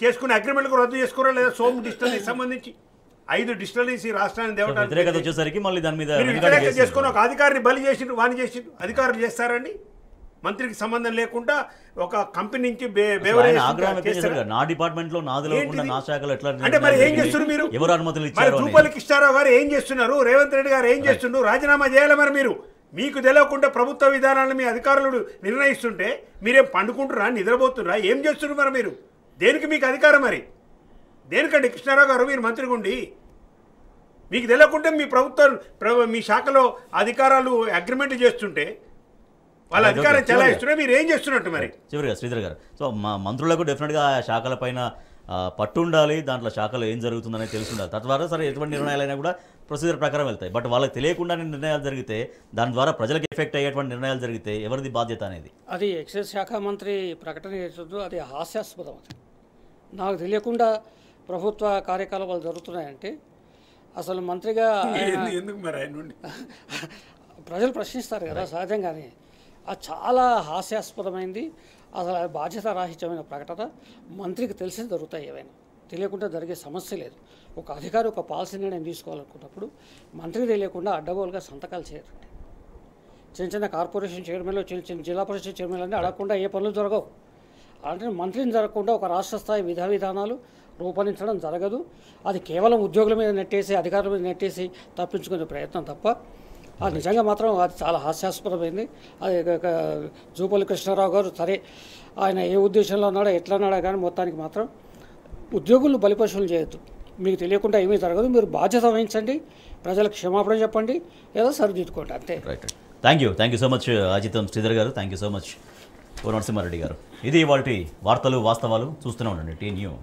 చేసుకునే అగ్రిమెంట్కు రద్దు చేసుకోరా లేదా? సోమ్ డిస్టిలరీకి సంబంధించి 5 డిస్టిలరీస్ ఈ రాష్ట్రాన్ని వ్యతిరేకత వచ్చేసరికి మళ్ళీ దాని మీద వ్యతిరేకత చేసుకుని ఒక అధికారిని బలి చేసిండ్రు, వాణి చేసిండ్రు. అధికారులు చేస్తారండి, మంత్రికి సంబంధం లేకుండా ఒక కంపెనీ నుంచి నా డిపార్ట్మెంట్ లో నా శాఖలో ఎట్లా అంటే మరి ఏం చేస్తున్నారు మీరు? ఎవరు అనుమతులు ఇచ్చారు? జూపల్లి కృష్ణారావు గారు ఏం చేస్తున్నారు? రేవంత్ రెడ్డి గారు ఏం చేస్తున్నారు? రాజీనామా చేయాలి మరి మీరు. మీకు తెలియకుండా ప్రభుత్వ విధానాలను మీ అధికారులు నిర్ణయిస్తుంటే మీరేం పండుకుంటురా, నిద్రపోతున్నా, ఏం చేస్తున్నారు మరి మీరు? దేనికి మీకు అధికారం? మరి దేనికండి కృష్ణారావు గారు మీరు మంత్రిగా ఉండి మీకు తెలియకుంటే మీ ప్రభుత్వం మీ శాఖలో అధికారాలు అగ్రిమెంట్ చేస్తుంటే వాళ్ళ అధికారం చెలాయిస్తున్నా మీరు ఏం చేస్తున్నట్టు? మరి చివరిగా శ్రీధర్ గారు, సో మా మంత్రులకు డెఫినెట్గా శాఖల పైన పట్టు ఉండాలి, దాంట్లో శాఖలో ఏం జరుగుతుందనేది తెలిసి ఉండాలి. తద్వారా సరే ఎటువంటి నిర్ణయాలైనా కూడా ప్రొసీజర్ ప్రకారం వెళ్తాయి. బట్ వాళ్ళకి తెలియకుండానే నిర్ణయాలు జరిగితే, దాని ద్వారా ప్రజలకు ఎఫెక్ట్ అయ్యేటువంటి నిర్ణయాలు జరిగితే ఎవరిది బాధ్యత అనేది? అది ఎక్సైజ్ శాఖ మంత్రి ప్రకటన చేస్తుందో అది హాస్యాస్పదం. అది నాకు తెలియకుండా ప్రభుత్వ కార్యకలాపాలు జరుగుతున్నాయంటే అసలు మంత్రిగా ఎందుకు మరి ఆయన నుండి ప్రజలు ప్రశ్నిస్తారు కదా సహజంగానే. అది చాలా హాస్యాస్పదమైంది. అసలు అది బాధ్యత రాహిత్యమైన ప్రకటన. మంత్రికి తెలిసి జరుగుతాయి, ఏవైనా తెలియకుండా జరిగే సమస్య లేదు. ఒక అధికారి ఒక పాలసీ నిర్ణయం తీసుకోవాలనుకున్నప్పుడు మంత్రికి తెలియకుండా అడ్డగోలుగా సంతకాలు చేయరండి. చిన్న చిన్న కార్పొరేషన్ చైర్మన్లు, చిన్న చిన్న జిల్లా పరిషత్ చైర్మన్లు అన్నీ అడగకుండా ఏ పనులు జరగవు. అంటే మంత్రిని జరగకుండా ఒక రాష్ట్ర స్థాయి విధానాలు రూపొందించడం జరగదు. అది కేవలం ఉద్యోగుల మీద నెట్టేసి, అధికారుల మీద నెట్టేసి తప్పించుకునే ప్రయత్నం తప్ప అది నిజంగా మాత్రం అది చాలా హాస్యాస్పదమైంది. అది జూపల్లి కృష్ణారావు గారు సరే ఆయన ఏ ఉద్దేశంలో ఉన్నాడో ఎట్లా ఉన్నాడో కానీ మొత్తానికి మాత్రం ఉద్యోగులను బలిపశువులు చేయొద్దు. మీకు తెలియకుండా ఏమీ జరగదు. మీరు బాధ్యత వహించండి, ప్రజలకు క్షమాపణ చెప్పండి, ఏదో సరిదిద్దుకోండి అంతే. Right. Thank you so much Ajitham Sridhar గారు. Thank you so much O Narasimha Reddy గారు. ఇది ఇవాల్టి వార్తలు వాస్తవాలు. చూస్తూనే ఉండండి టీ న్యూస్.